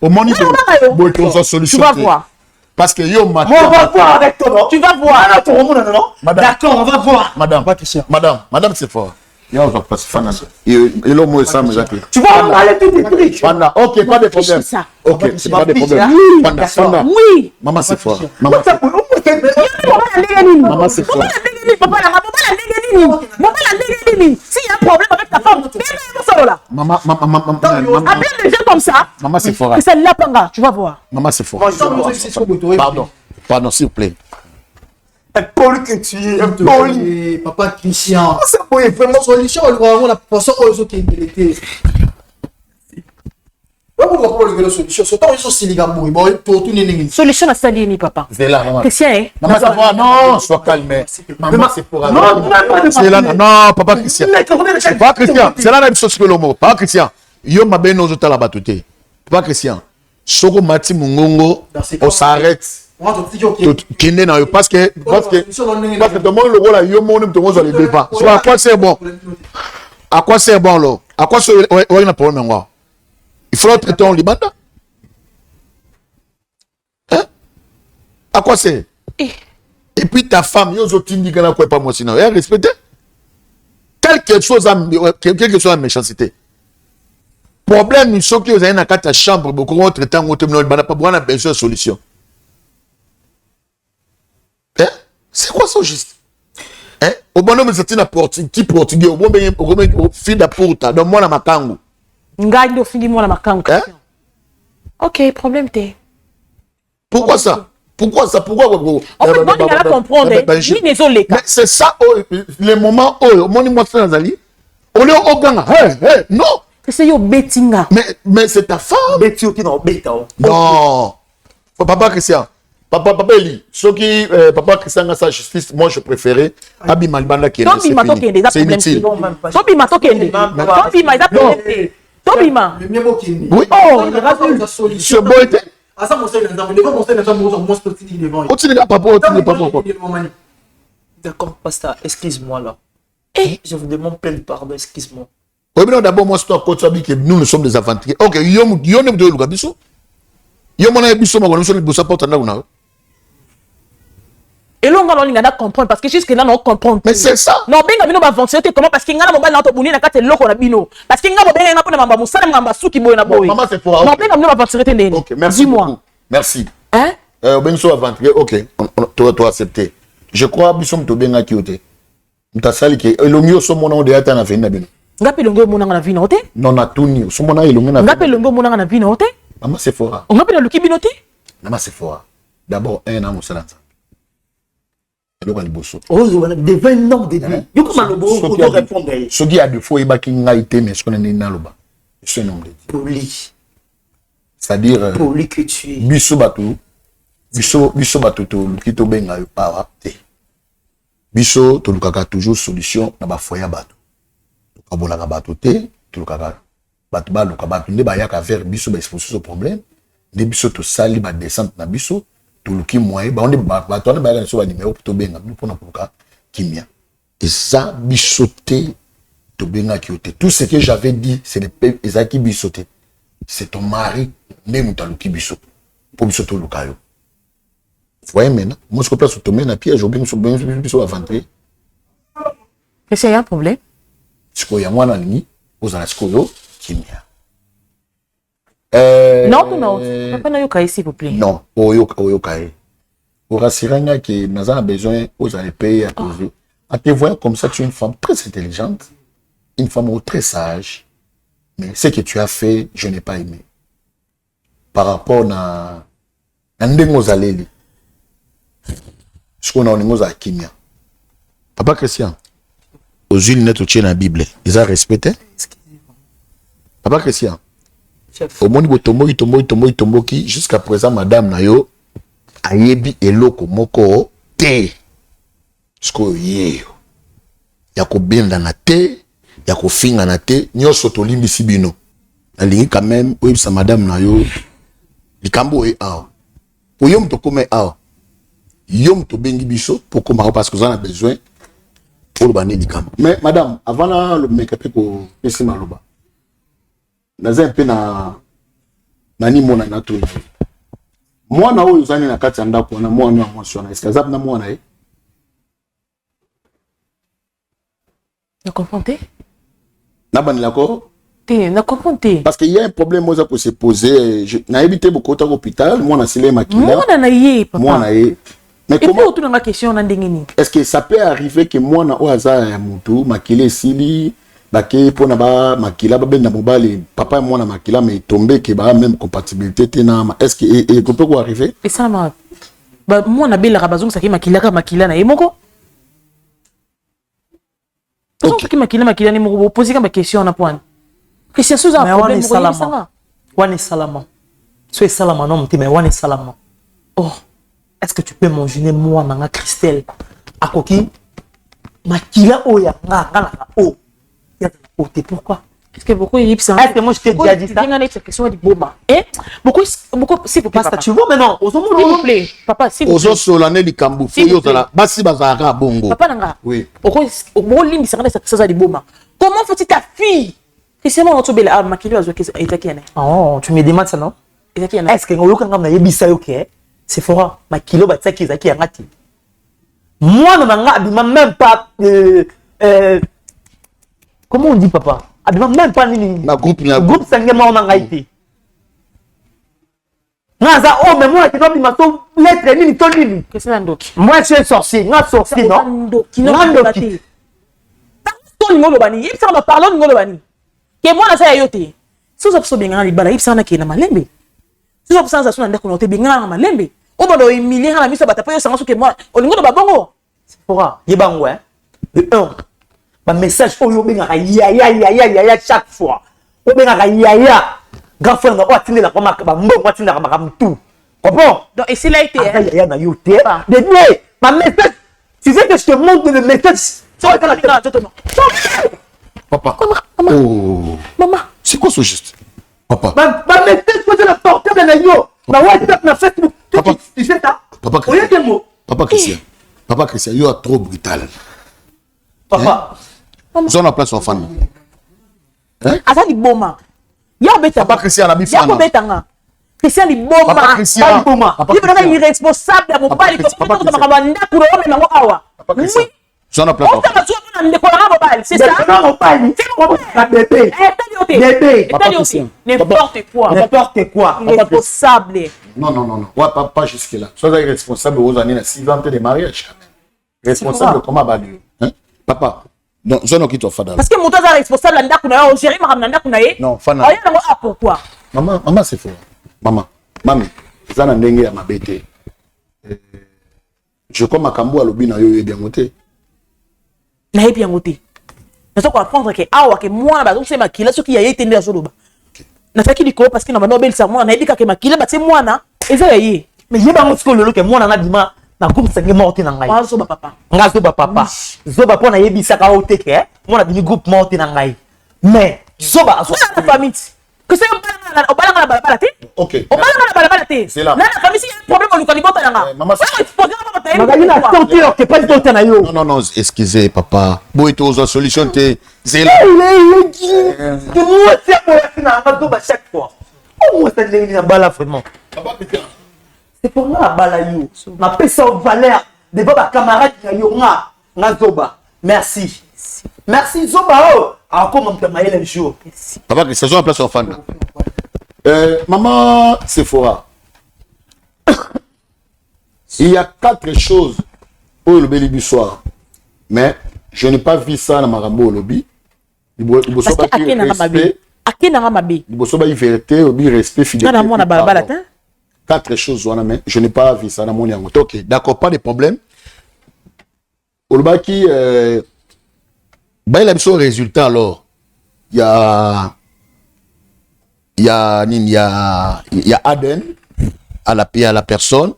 Au moment où tu as solution. Tu vas voir. Parce que yo, on va voir avec toi, non? Tu vas voir. Non? D'accord, on va voir. Madame, c'est fort. Yo, on va passer Fana. Et l'homme est ça, mais tu vas aller tout détruire. Fana, ok, pas de problème. Ok, c'est pas de problème. Fana. Oui. Maman, c'est fort. Maman, c'est fort. S'il y a un problème avec ta femme, maman, appelle les gens comme ça. Maman, c'est fort. C'est là, Panga, tu vas voir. Maman, c'est fort. Pardon, s'il vous plaît. Un poli que tu es, un poli. Papa Christian. C'est bon, vraiment. Solution, on va avoir la personne aux autres qui est solution à Salini, papa. C'est là, maman. Christian, hein? Maman, c'est fort. Non, sois calme. Maman, c'est fort. C'est là, non, papa Christian. Papa Christian, c'est là la chose que l'homme. Papa Christian, yo m'a bien nos autres là-bas tout. Papa Christian, Soko Mati Mungongo, on s'arrête. Kende na yo parce que tout le monde le rôle là yo mon tout le monde les débat. So à quoi c'est bon? À quoi c'est bon là? À quoi c'est ouais na problème moi? Il faut traiter en Liban. Hein? À quoi c'est? Et puis ta femme yo zo tindi kana quoi pas moi sinon. Elle respecte quelque chose à méchanceté. Problème ils sont que vous avez dans ta chambre beaucoup autre temps on n'a pas besoin de solution. C'est quoi ça juste? Hein? Au bon homme, c'est une portugais, portugais, au bon fil de porta, dans moi, la makangu. Ngaïdo, fini moi, la makangu. Ok, problème t'es. Pourquoi ça? Pourquoi ça? Pourquoi? On peut pas comprendre. Mais c'est ça, les moments où, au moment où moi, c'est Nazali, on est au gang. Non! C'est yo bettinga. Mais c'est ta femme. Betty, qui n'a pas bêta. Non! Papa Christian. Papa Eli, ceux qui papa Christian a sa justice, moi je préférais Abi Malbanda qui est c'est inutile. Tobima tokende. Tobima il a problème. Tobima. Oui. Oh, ce beau était. D'accord, pasteur, excuse-moi là. Je vous demande plein de pardon, excuse-moi. Oui, mais d'abord, moi, c'est toi que nous sommes des aventuriers. Ok, yom de l'Ugabiso. Yom on a biso, on a besoin de porte en et là, on va comprendre parce que jusque là, on comprend. Mais c'est ça. Non, ben, on va avancer. Comment? Parce qu'il y a un moment là, on a un loko na bino. Parce qu'il y a un moment là, on a un moment maman, c'est pour. Non, ben, on va avancer. Ok, merci. Dis-moi. Merci. Hein? Ben, so aventurier. Ok, toi accepté. Je crois que nous sommes bien à Kyoto. Nous t'as sali que le mieux, c'est mon nom de Yata na fait. Ngapi longo monanga na vino te? Non na tuni, so mona elongo na. Ngapi longo monanga na vino te? Maman Sephora. Ngapi na luki bino te? Maman Sephora. D'abord un an musala. Oh, des 20 ans de vie. Yo comment le beau pour répondre. Ce qui a deux fois il va qui ngaité mais ce qu'on est na loba. C'est un nom de poli. C'est-à-dire poli que tu es. Biso batou to lukito benga yo para te. Biso to lukaka toujours solution na ba foya batou. To kabola ka batou te, to lukaka batou ba luka batou nde ba yaka vers biso ba exposer ce problème. De biso to sali ba descente na biso. Tout le qui moyen ba on est ba to ba sur numéro pour to benga pour na pouka kimia et ça bisoté to benga kioté tout ce que j'avais dit c'est les ezaki bisoté c'est ton mari même ta luki biso pour bisoto lukayo vous voyez maintenant moi je place to mena piège au biso biso avancer qu'est-ce qu'il y a un problème ce qu'il y a moi na ni aux alaskoyo kimia non, papa na yoka s'il vous plaît. Non, oyoka. Pour rassurer que nous avons besoin aux allez payer à cause. À te voir comme ça, tu es une femme très intelligente, une femme très sage. Mais ce que tu as fait, je n'ai pas aimé. Par rapport à Ndengos Aleli. Ce qu'on a en à Kimia. Papa Christian, aux îles net dans la Bible, ils ont respecté. Papa Christian. Au monde tombo qui jusqu'à présent madame nayo ayebi eloko moko te sko yeyo yako benda na te yako finga na te nyoso to limbisi bino alingi quand même oui sa madame nayo likambo e aw po yom to comme aw yom to bengi biso pour comment parce que vous en avez besoin pour le bani likambo mais madame avant le make-up ko pesi maloba naza un peu na nani mona na to mwana oyo zani na kati ya ndako na mwana emotion est-ce que zap na mwana e na confronté na bani lako te na confronté parce qu'il y a un problème moi ça peut se poser na éviter beaucoup à l'hôpital mwana sile makila mwana na ye papa mwana e mais comment tu na question na ndengeni est-ce que ça peut arriver que mwana o aza ya mutu makile sili bake pona ba makila ba benda mobali papa et moi na makila mais tombé que ba même compatibilité tena est-ce que et peut quoi arriver et ça ma ba moi na bela bazong saki makila na yemoko donc ki makila ni moko poser comme question na point question sous un problème salama wane salama so salama non mais wane salama oh est-ce que tu peux m'imaginer moi nanga Christelle akoki makila oya nga oh pourquoi? Est-ce que beaucoup il est que moi je t'ai déjà dit ça? C'est question de bomba. Eh? Beaucoup s'il vous plaît. Tu vois maintenant, s'il vous plaît. Papa, s'il vous plaît. Ozo solane likambu foyo tala. Basi bazaka bongo. Papa nanga. Oui. Au limbi ça ça de bomba. Comment faut-il ta fille? C'est moi notre belle âme qui lui a joué Itakiane. Oh, tu me demandes ça non? Itakiane. Est-ce que ngolo kanga na yebisa yo ke? C'est fort. Ma kilo batsaki zaki ngati. Moi na nga même pas comment on dit papa? Même pas ni groupe sangema on a ngaiti. Naza oh mais moi qui dois me mato lettre ni tonini. Qu'est-ce que ndoki? Moi je suis sorcier, nga sorcier non? Ndoki. Tant ngolo bani, il ça me parle ngolo bani. Que moi na ça yote. Si vous bien ngana libala, il ça na ke na malembe. Si vous ça ça na ndako note bien ngana malembe. O ba do humilier na miso bata po yo sanga so ke moi. O ngolo ba bongo. C'est fora. Yebango hein. De 1. Un message au yobengaka ya chaque fois obengaka ya grand frère na watinde la koma ba mbongo watinde la makam tout comprends donc et c'est là été ya na yote de deux ma message tu veux que je te montre le message papa oh maman c'est quoi ce geste papa ma message que la portable na yo na WhatsApp na Facebook tu sais ça papa Christian you are trop brutal papa zone en place enfant hein asa li boma ya beta papa Christian la bifana ya ko betanga Christian li boma papa Christian il est irresponsable à mon père il faut que tu m'abandonnes pour le na awa oui zone en place on t'a tué na ndeko na mobile c'est ça non mobile bébé n'importe quoi irresponsable non ouais papa jusque là sois irresponsable aux années 6 ans de mariage responsable comment bah hein papa Non, je n'ai pas fait. Parce que mon est responsable de ndako na yo, gérer ma ndako na ye. Non, fana. Ah pourquoi? Maman c'est faux. Maman, ça n'a ndenge ya mabete. Je crois makambo alobi na yo bien ngote. Na ye bien ngote. Na so ko apprendre que awa que moi ba donc c'est makila ce qui a été ndé soloba. Na faki diko parce que na Nobel ça moi na yebika que makila ba c'est moi na eza ye. Mais yeba ngo siko lolo que moi na dima na groupe sangi morte na ngai. Zo ba papa. Nga zo ba papa. Zo ba pona yebisa ka oteke, moi na dimi groupe morte na ngai. Mais zo ba zo la famille. Que c'est on parle la balabala té. OK. On parle la balabala té. C'est là. Là la famille il y a un problème au Lukalibota nga. Maman Magalina torture que pas torture na yo. Non, excusez papa. Boy to za solution té. C'est là. Que moi c'est pour la na do ba chaque fois. Oh moi ça les na bala vraiment. Papa c'est pour la bala yo. Na pesa valeur de baba camarade na yo nga zoba. Merci. Merci Zoba. Oh. Alors comment tu m'as le jour? Papa que saison en place en fan. Maman Sephora. Il y a 4 choses au lobby du soir. Mais je n'ai pas vu ça dans ma rambo au lobby. Il faut pas qu'il respect. Il faut pas vérité, il respect fidélité. 4 choses je n'ai pas vu ça dans mon yango. OK, d'accord, pas de problème. Au lobby qui bah, il a besoin de résultat alors. Il y a Aden à la personne.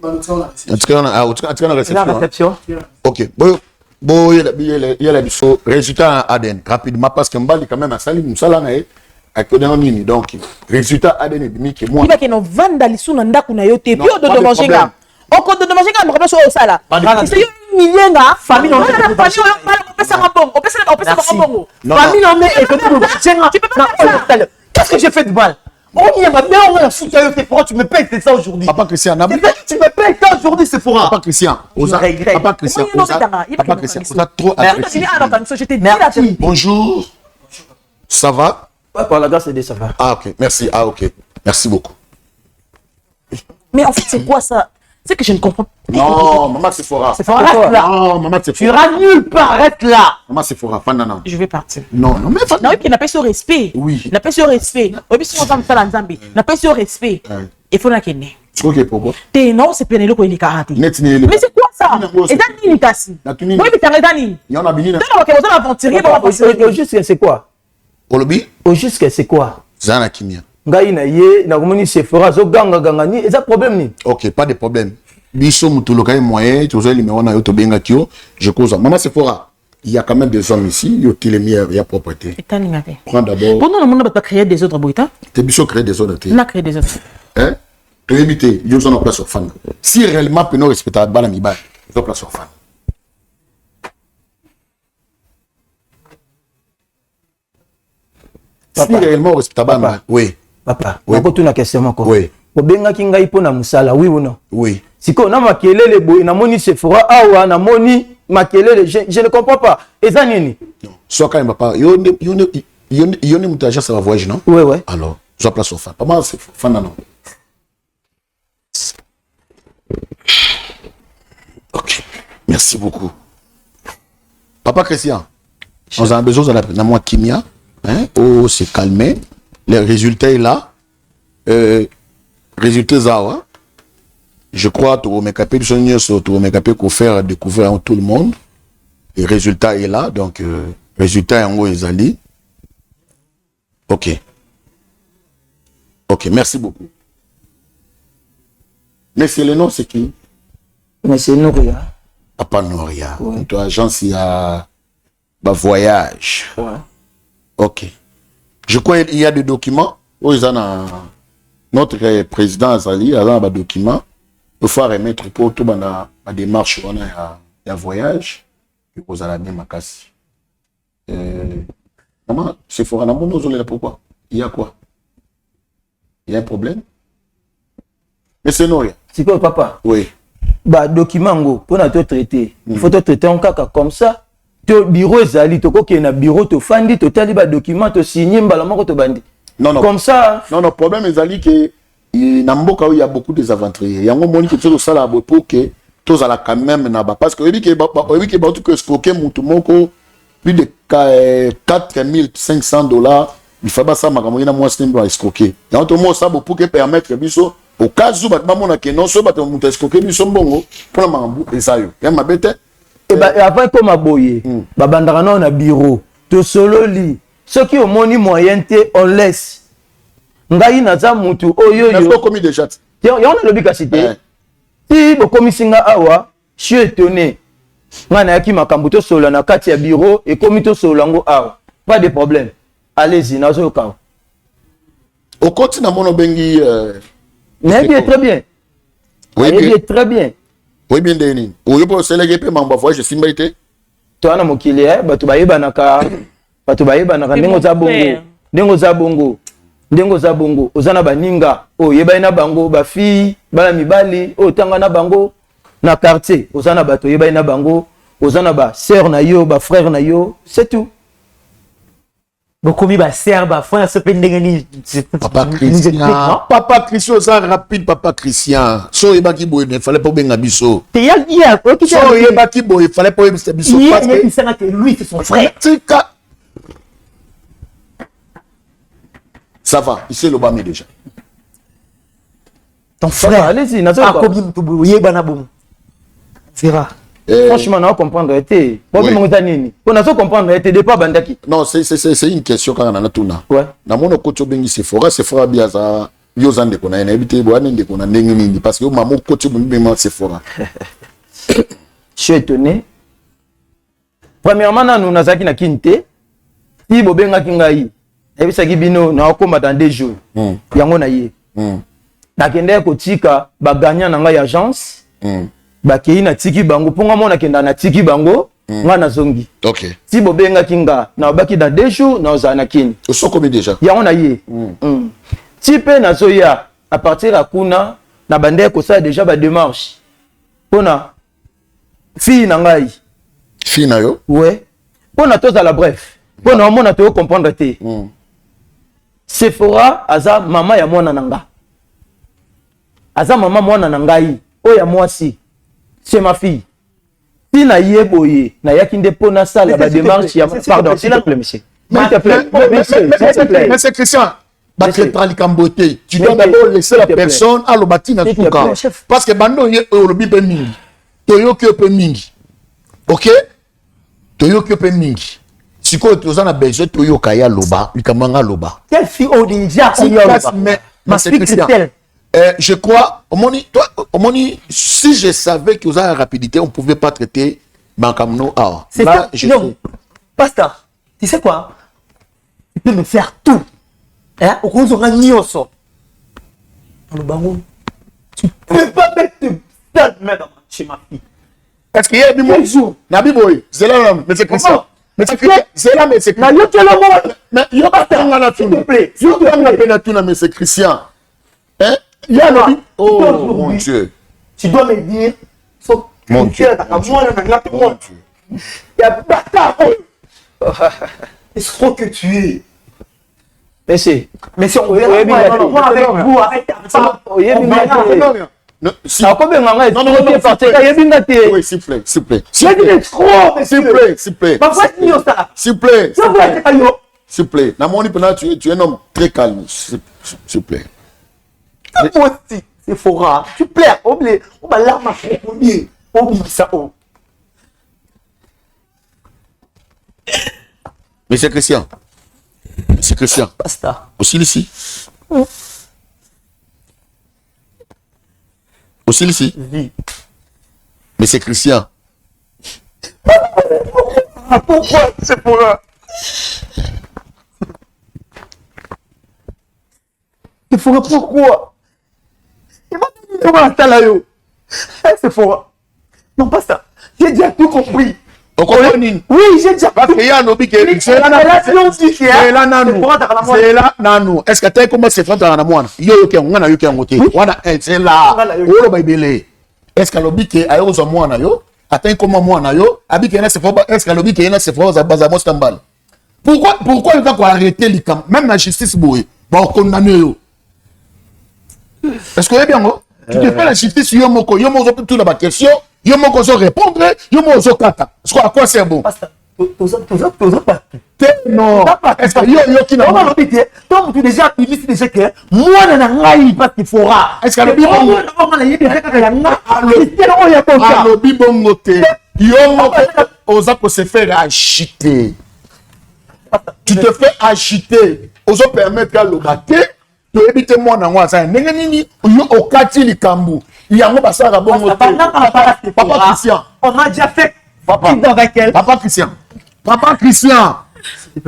En tout cas, on a réception. OK. Bon, il y a la résultat à Aden rapidement parce que Mbali quand même à Salim Salanae avec donc résultat Aden et demi que moi. Il va que nous vendre les na ndaku na yo te puis au de manger ga. Au compte de manger ga me remet sur au sala. C'est millienga famille on famille on est tu peux pas faire. Qu'est-ce que j'ai fait de mal? Oh, il y a ma mère, on a foutu à Sephora, tu me payes ça aujourd'hui. Papa Christian, tu me payes ça aujourd'hui, Sephora. Papa Christian, Papa Christian, vous êtes trop Merci. Bonjour. Ça va? Ouais, par la grâce de ça va. Ah, ok, merci. Ah, ok. Merci beaucoup. Mais en fait, c'est quoi ça? C'est que je ne comprends pas. Non, maman Sephora. Reste là. Non, maman Sephora. Tu iras nulle part, reste là. Maman Sephora, non. Je vais partir. Non, mais non, il n'a pas ce respect. Oui. Il n'a pas ce respect. Oui, si on va me faire un zambi. Il n'a pas ce respect. Il faut la kenner. Ok, pourquoi? Non, c'est Pénélo qui est karate. Mais c'est quoi ça? Et dans ni kasi. Oui, mais t'as redani. Il y en a béni. Non, OK, on va aventurier, on va passer. Au juste c'est quoi? Au lobby? Au juste c'est quoi? Zana kimia. Ngai na ye na komoni Sephora zo ganga ni, et ça problème ni. OK, pas de problème. Biso mutuluka est moyen, tu as numéro na yo to benga kio, je cause. Maman Sephora, il y a quand même des hommes ici, yo télémière, il y a propreté. Prends d'abord. Pourquoi on n'a pas créé des autres boîtes? T'es biso créer des autres. On a créé des autres. Hein? Tu éviter, yo sont en place sur fan. Si réellement peut nous respecter bala mi ba, yo place sur fan. Si réellement respecter bala, oui. Papa, on peut une question encore. Oui. Obenga kinga ipo na musala, oui ou non? Oui. Siko na makelele boy na moni Sephora awa na moni makelele je ne comprends pas. Eza nini? Non. Soit quand même papa, yo ne mutaja ça va voyage non? Oui ouais. Alors, je place au fan. Pas c'est fan non. OK. Merci beaucoup. Papa Christian, on a besoin de la moi kimia, hein? Oh, c'est calmé. Les résultats est là. Résultats ça, je crois que mes capés qu'on faire découvrir à tout le monde. Le résultat est là, donc résultat en haut est allé. OK. OK, merci beaucoup. Mais c'est le nom, c'est qui? Mais c'est Nouria. Papa Nouria. Ouais. Toi, agence, il y a voyage. Ouais. OK. Je crois qu'il y a des documents. Notre président Azali a des documents. Il faut remettre pour tout la démarche on a voyage. Et vous allez bien ma casse. Maman, c'est fort. Pourquoi? Il y a quoi? Il y a un problème? Mais c'est non rien. C'est quoi, papa? Oui. Bah, document, pour te traiter. Il faut te traiter en cas comme ça. Te bureau Zali, to ko na bureau to fandi, to tali ba document, to signer mbalamoko to bandi. Non, non. Comme ça. Non, non, problème est Zali que na mboka où il y a beaucoup de aventuriers. Il y a un moment que tu ça là pour que tous à la quand même na ba parce que oui que tout que stocker mutu moko plus de 4500 $, il faut pas ça makambo na moi simple à escroquer. Dans tout monde ça pour que permettre biso au cas où batma mona que non so batma muta escroquer biso mbongo pour la makambo esayo. Ya mabete. Et bah après comme aboyer, babandaka na bureau, to solo li. Ceux qui ont moyen on laisse. Ngai na za mutu oyo yo. Est-ce commis déjà? On a le bicacité. Si vous commissinga awa, je suis étonné. Ngana yaki makambo to solo na kati ya bureau et comité solo ngo awa. Pas de problème. Allez-y, nazo yo kawa. Au continent mono bengi mais bien très bien. Oui bien très bien. Oui bien deni. Oyo po selege pe mamba voyage simba ite. To ana mokili bato bayebanaka ndengo za bongo. Ndengo za bongo. Ndengo za bongo ozana baninga yeba na bango ba fille bala mibali tanga na bango na quartier ozana bato yeba na bango ozana ba sœur na yo ba frère na yo c'est tout. Beaucoup ba sœur ba frère se pendengeni Papa Christian ça rapide papa Christian so yeba ki boye ne fallait pas benga biso te ya so yeba ki boye fallait pas biso parce que lui c'est son frère. Ça va, il sait le bas déjà. Ton frère, allez-y, franchement, on va comprendre. Non, c'est une question quand on a tout. Ouais. Dans mon côté, c'est fort bien ça. Je suis étonné. Premièrement, nous avons na kinte. Si bobenga kingai. Et ça qui bino na okoma dans 2 jours. Yango na ye. Nakende ko tika ba gagnant na ngai agence. Ba kei na tiki bango ponga mona kenda na tiki bango ngana zongi. OK. Si bobenga kinga na baki dans 2 jours na ozana kini. Oso komi déjà. Yango na ye. Tipe na zoya à partir à kuna na bande ko ça déjà ba démarche. Pona fille na ngai. Fille na yo? Ouais. Pona toza la bref. Pona mona to comprendre te. Sephora aza mama ya mwana nanga. Aza mama mwana nangai. Oya mwasi. C'est ma fille. Si na yeboye na yakinde pona sala ba démarche ya pardon s'il te plaît monsieur. S'il te plaît. Monsieur Christian. Tu dois d'abord laisser la personne à l'obatina tout cas. Parce que bando ye olobi pe mingi. Toyoki pe mingi. OK? Toyoki pe mingi. Si tu as besoin de toyoka ya loba, likamanga loba. Quelle fille déjà je crois, si je savais que vous avez la rapidité, on ne pouvait pas traiter Bankamno. C'est ça. Non, pasteur, tu sais quoi? Tu peux me faire tout. Hein? Au contraire, on a nioso. Le bango. Tu peux pas mettre ta main chez ma fille. Est-ce qu'il y a des mots? Nabi boy, c'est là, mais c'est Christian. Mais c'est là, mais c'est Christian. Mais il n'y a pas de temps à la toune. Il n'y a pas de temps à la toune, mais c'est Christian. Hein? Oh mon Dieu. Tu dois me dire. Mon Dieu. Il y a bâtard. Escroc que tu es. Mais si on veut avec vous, arrête. Non, s'il vous plaît. S'il vous plaît. Tu es un homme très calme. S'il vous plaît. C'est fort. Tu plais. On va l'arme à premier. Ça. Mais c'est Christian. C'est Christian. Basta. Aussi ici. Aussi ici. Oui. Mais c'est Christian. Pourquoi c'est pour eux? C'est pour pourquoi? Il m'a dit comment t'as là yo. C'est pour. Non pas ça. J'ai déjà tout compris. Oui, j'ai déjà parce qu'il y a un obi qui est c'est là nanu. Est-ce que tu as comment c'est fait dans la moine? Yo qui on a eu qui on côté. Wana c'est là. Olo baibele. Est-ce que l'obi qui a eu moine yo? Attends comment moine yo? Abi qui c'est fort. Est-ce que l'obi qui est c'est fort za bazamos tambal. Pourquoi il va arrêter les camps même la justice boy. Ba condamner yo. Est-ce que bien go? Tu te fais la justice yo moko tout la question. Yo moko zo répondre, yo moko zo kata. À quoi c'est bon? Non. Est-ce que yo qui n'a pas donc tu déjà publié déjà que moi na ngai parce qu'il fera. Est-ce que le bibongo le bibongo te yo moko oza ko se faire agiter. Tu te fais agiter. Ozo permettre à l'obate to éviter moi na ngwa ça ndenge nini yo okati likambu. Yango basaka bongo te. Papa Christian. On a déjà fait Papa avec elle. Papa Christian. Papa Christian. C'est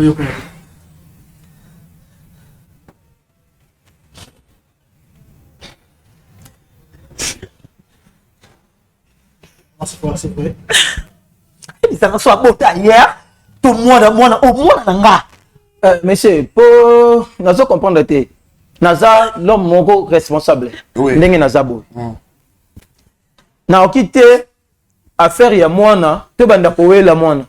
vrai. Ça soit beau hier. Tout le monde, au moins, monsieur, pour nous comprendre, Naza, l'homme mongo responsable. Ndenge Naza bo. Na okite affaire ya mwana, te banda kowe la mwana.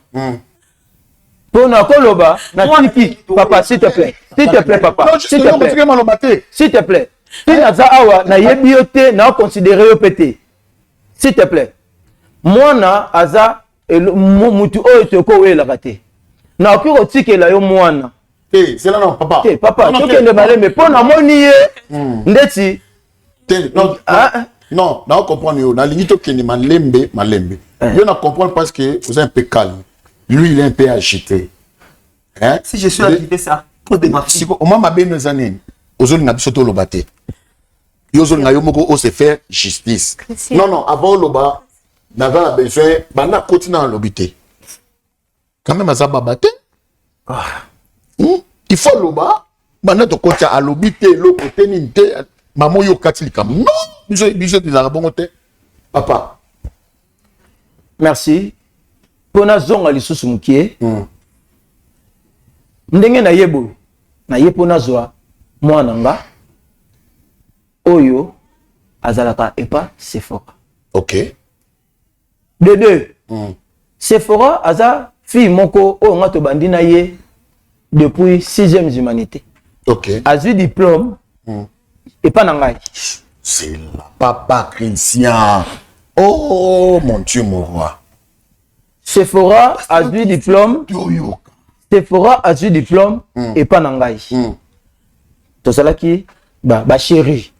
Pour na koloba, na tiki, papa, s'il te plaît. S'il te plaît, papa. S'il te plaît. S'il te plaît. Si Naza awa, na yebiote, na considéré yo pété. S'il te plaît. Mwana, aza, mutu oyo toko we la raté. Na okiro tike la yo mwana. C'est là non papa. Papa, tu es malé mais pour na moni ndeti. Non. Non, na comprendre yo, na limite que ni malembe. Yo na comprendre parce que vous êtes un peu calme. Lui il est un peu agité. Hein? Si je suis agité ça, pour des si au moment ma ben zanen, ozoli na biso to lobate. Yo zoli na yo moko o se faire justice. Non, avant loba n'avait besoin bana continuer à l'obité. Quand même ça babate. Il faut loba bana to kocha à l'obité lo côté ninte maman yo katilika. Non, biso des arabongote. Papa. Merci. Pona zonga lisusu mukie. Ndenge na yebo. Na yepona zwa mwana nga. Oyo azalaka epa Sephora. OK. De deux. Sephora aza fille moko o nga to bandina ye depuis 6e humanité. OK. Azu diplôme. Et pas nangai. C'est la papa Christian. Oh mon Dieu mon roi. Sephora azu diplôme. Sephora azu diplôme et pas nangai. To cela qui ba chérie.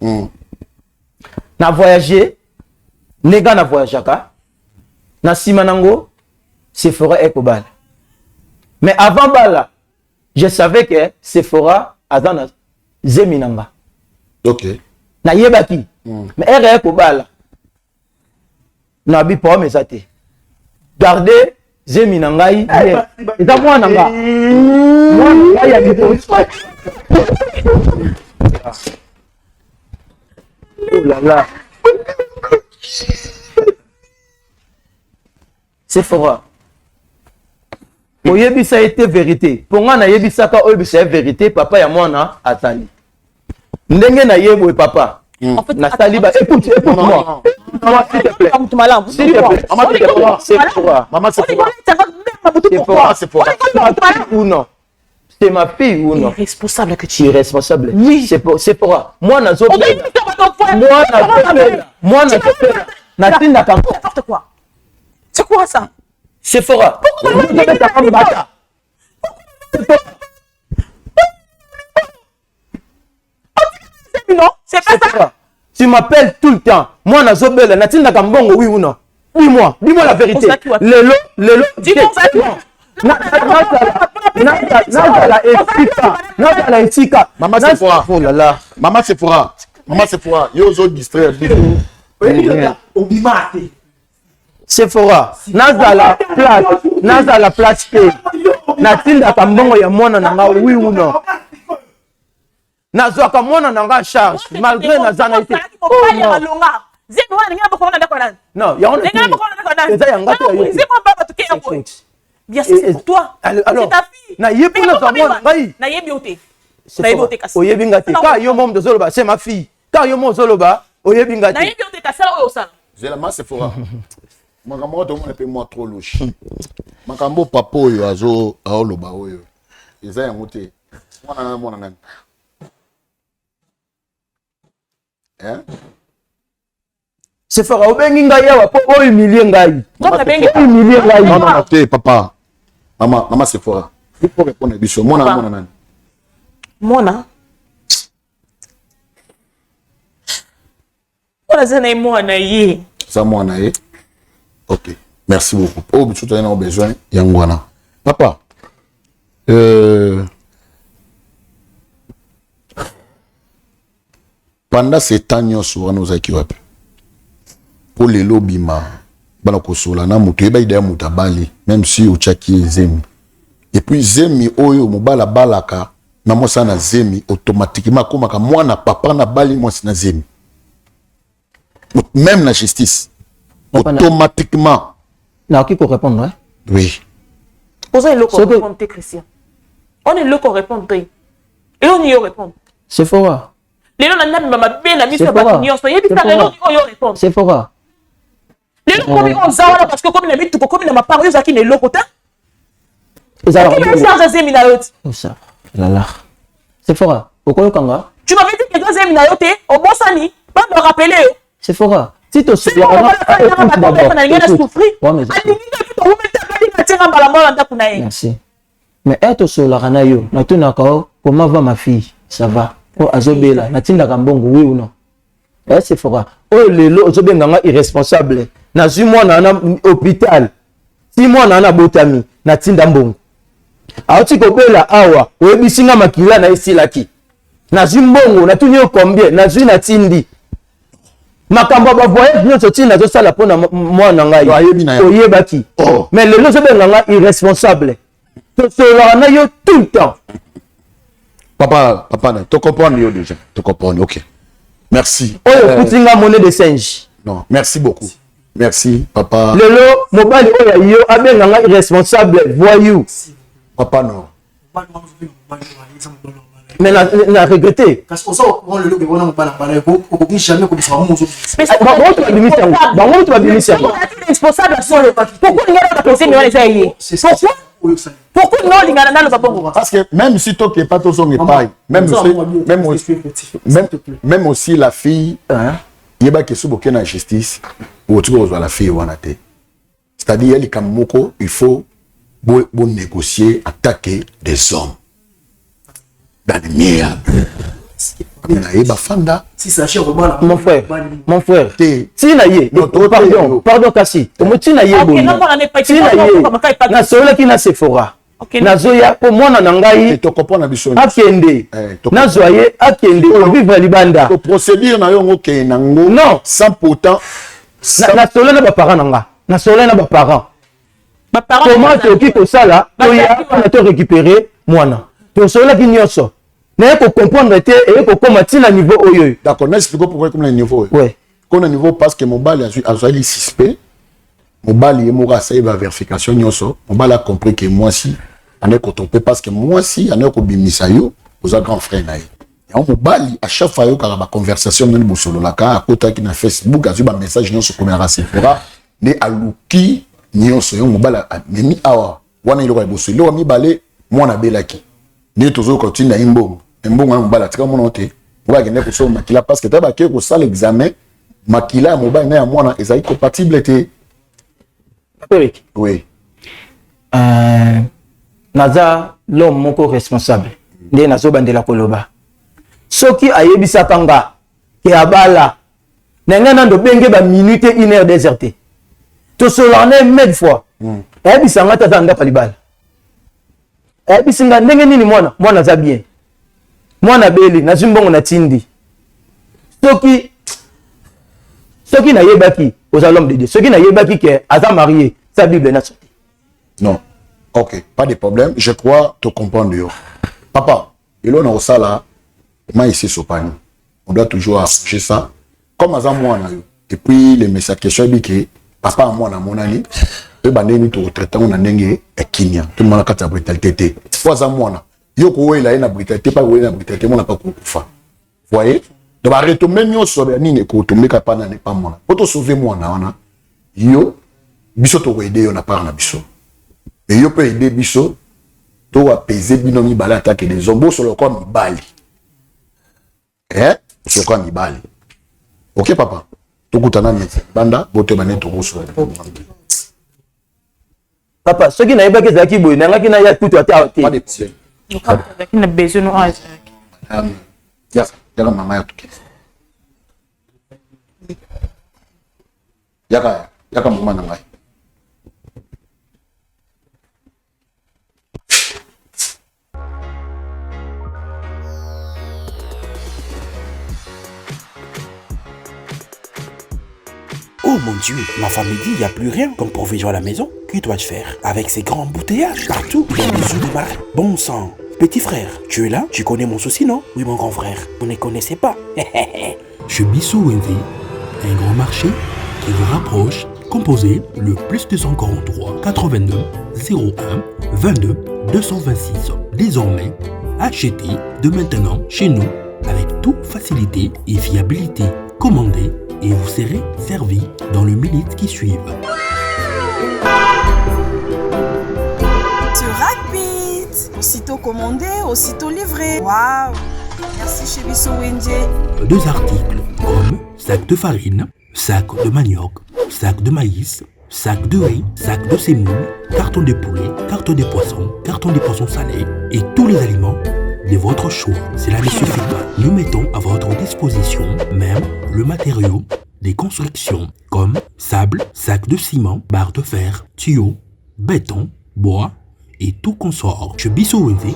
Na voyager. Nega na voyageaka. Na simanango Sephora ekobala. Mais avant bala, je savais que Sephora azana zeminanga. OK. Na yebaki. Mais ere ekobala. Na bi po mesate. Gardez zeminangai. Eza mwana nga. Mwana ya bipo. Oh là là. Sephora. Oyebi ça a été vérité. Pour moi na yebi ça ka oyebi c'est vérité papa ya mwana atali. Ndenge na yebo papa. En fait na taliba écoute-moi. Maman s'il te plaît. S'il te plaît. Maman s'il te plaît. Sephora. Maman Sephora. Ou non. C'est ma fille ou non? Responsable que tu es. Responsable. Oui. Sephora. Moi na zo. Moi na Natinda Kampo. N'importe quoi. C'est quoi ça? Sephora. Pourquoi tu mets ta femme bata? Non, c'est pas ça. Tu m'appelles tout le temps. Moi, Nazobel, Natinda Kambongo, oui ou non? Oui, moi. Dis-moi la vérité. Lelo. Dis-moi ça. Nazala Etika. Maman Sephora. Oh là là. Maman Sephora. Yo zo distraire. Sephora. Nazala place. Natinda Kambongo ya mwana nanga, oui ou non? Nazwaka mwana nanga charge malgré nazana été. Non, il y a bien sûr, c'est pour toi. C'est ta fille. C'est ma fille. Quand yo mo zoloba, oyebingati. J'ai la masse Sephora. Makambo to mona pe moi trop louche. Makambo papa oyo azo aoloba oyo. Eza yango te. Mwana nani? Hein? Sephora obengi ngai awa po o humilier ngai. Non, te papa. Maman Sephora. Il faut répondre à biso. Mona nani. Mona. Mona zana mona ye. Ça mona ye. OK. Merci beaucoup. Oh, biso tu as besoin yangwana. Papa. Pendant ces temps sur nous akiwapi. Pour les lobima bana kosola na mutu eba ida mutu abali même si uchaki zemi. Et puis zemi oyo mobala balaka na mosa na zemi automatiquement komaka mwana papa na bali mwasi na zemi. Même la justice automatiquement na qui peut répondre hein? Oui. Posez le qu'on répond Christian. On est le qu'on répond et on y répond. C'est fort. Les gens n'ont pas bien la mise à bâtonnier, soyez bien les gens qui répondent. C'est fort. Les gens comme on zawa parce que comme il habite comme il n'a pas parlé ça qui n'est le côté. Ils ont ça. Là. C'est fort. Pourquoi le kanga? Tu m'avais dit que deuxième minute au bon sani, pas me rappeler. C'est fort. Si tu sais merci. Mais être sur la ranayo, comment va ma fille? Ça va. Oh azobela, natinda kambongo oui ou non? C'est fort. Oh lelo ozobenganga irresponsable. Na zu mwana na hôpital. Si mwana na botami, natinda mbongo. Aoti kopela awa, oyebisinga makila na esilaki. Na zu mbongo, natuni yo combien? Na zu natindi. Makambo ba voyage nyonso tina zo sala pona mwana ngai. Oyebaki. Mais lelo ozobenganga irresponsable. To solo na yo tout le temps. Papa, tu comprends déjà. Tu comprends, ok. Merci. Oh, putinga monnaie de singe. Non, merci beaucoup. Merci, papa. Lelo, mobile oya yo abenganga irresponsable, voyou. Papa, non. Mais na regretté. Parce qu'on sait qu'on le look on pas la on jamais comme ça on responsable à son pourquoi il y a pas mais on essaye pourquoi non il y a dans le babongo parce que même si toi qui est pas ton son pareil même aussi la fille il y a que sous aucune injustice ou tu vois la fille wanate c'est-à-dire elle comme moko il faut bon négocier attaquer des hommes dans les meilleurs si ça cher mon frère si na ye pardon kasi tu na ye boy si na ye na sola ki na Sephora na zoya po mwana na ngai to comprendre biso akende na zoye akende vivre libanda ko procédure na yo ngoke nango non sans pourtant na sola na ba parents nanga na sola na ba parents comment tu oki ko sala to ya na to récupérer mwana to sola ki nyonso mais pour comprendre et pour commenter le niveau oyo. D'accord, on explique pourquoi comme le niveau. Ouais. Comme le niveau parce que mon bal a eu suspect. Mon bal est mort à ça va vérification nyoso. Mon bal a compris que moi si on est content parce que moi si on est ko bimisa yo aux grand frère naï. Et mon bal à chaque fois yo ka ba conversation dans le solo la ka kota ki na Facebook a eu ba message nyoso comme à Sephora né aluki nyoso yo mon bal a memi awa. Wana ile ko boso ile mi balé moi na belaki. Ni toujours continue na imbo. Mbongo na mbala tika mona ote oba kende ko so makila parce que taba ke ko sala examen makila mobile na ya mwana ezali compatible te Eric oui naza l'homme moko responsable nde nazo bandela koloba soki ayebisa kanga ke abala nanga nando benge ba minute 1 heure déserté to solane mille fois ayebisa ngata tanda palibala ayebisa ndenge nini mwana za bien mwana beli na zimbongo na tindi soki na yebaki aux l'homme de Dieu soki na yebaki que aza marié sa bible na sorti non ok pas de problème je crois te comprendre yo papa et là on a ça là moi ici sopani on doit toujours afficher ça comme aza mwana yo et puis les messages question dit que papa mwana monani e bandeni to traiter on a ndenge ekinya tout le monde a kata brutalité te fois aza mwana yoko wela ina brutalité pas wela brutalité mona pas kufa voyez de ba retomber nyonso ba nini ko tomeka pa na ne pas mona poto sauver mwana wana yo biso to ko aider yo na part na biso et yo peut aider biso to apaiser bino mi bala attaque des zombo sur le corps mi bali sur le corps mi bali ok papa to kutana ni banda bote baneto ko so Papa, ce qui n'a pas été acquis, il n'a pas tout à Pas de problème. Il n'a besoin de Yaka mama ya tuki. Yaka mama na ngai. Oh mon Dieu, ma femme me dit il n'y a plus rien comme provision à la maison. Que dois-je faire avec ces grands embouteillages partout? Il y a des œufs de marais. Bon sang. Petit frère, tu es là? Tu connais mon souci, non? Oui, mon grand frère. Vous ne connaissez pas. Chez Bissou Wendy, un grand marché qui vous rapproche. Composez le plus 243 82 01 22 226. Désormais, achetez de maintenant chez nous avec toute facilité et fiabilité. Commandez et vous serez servi dans les minutes qui suivent. C'est rapide. Aussitôt commandé, aussitôt livré. Waouh. Merci chez Bissou Wendy. 2 articles comme sac de farine, sac de manioc, sac de maïs, sac de riz, sac de semoule, carton de poulet, carton de poisson salé et tous les aliments de votre choix. Cela ne suffit pas. Nous mettons à votre disposition même le matériau des constructions comme sable, sac de ciment, barre de fer, tuyaux, béton, bois et tout consort. Chez Bissou Wendy,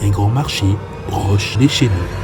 un grand marché proche de chez nous.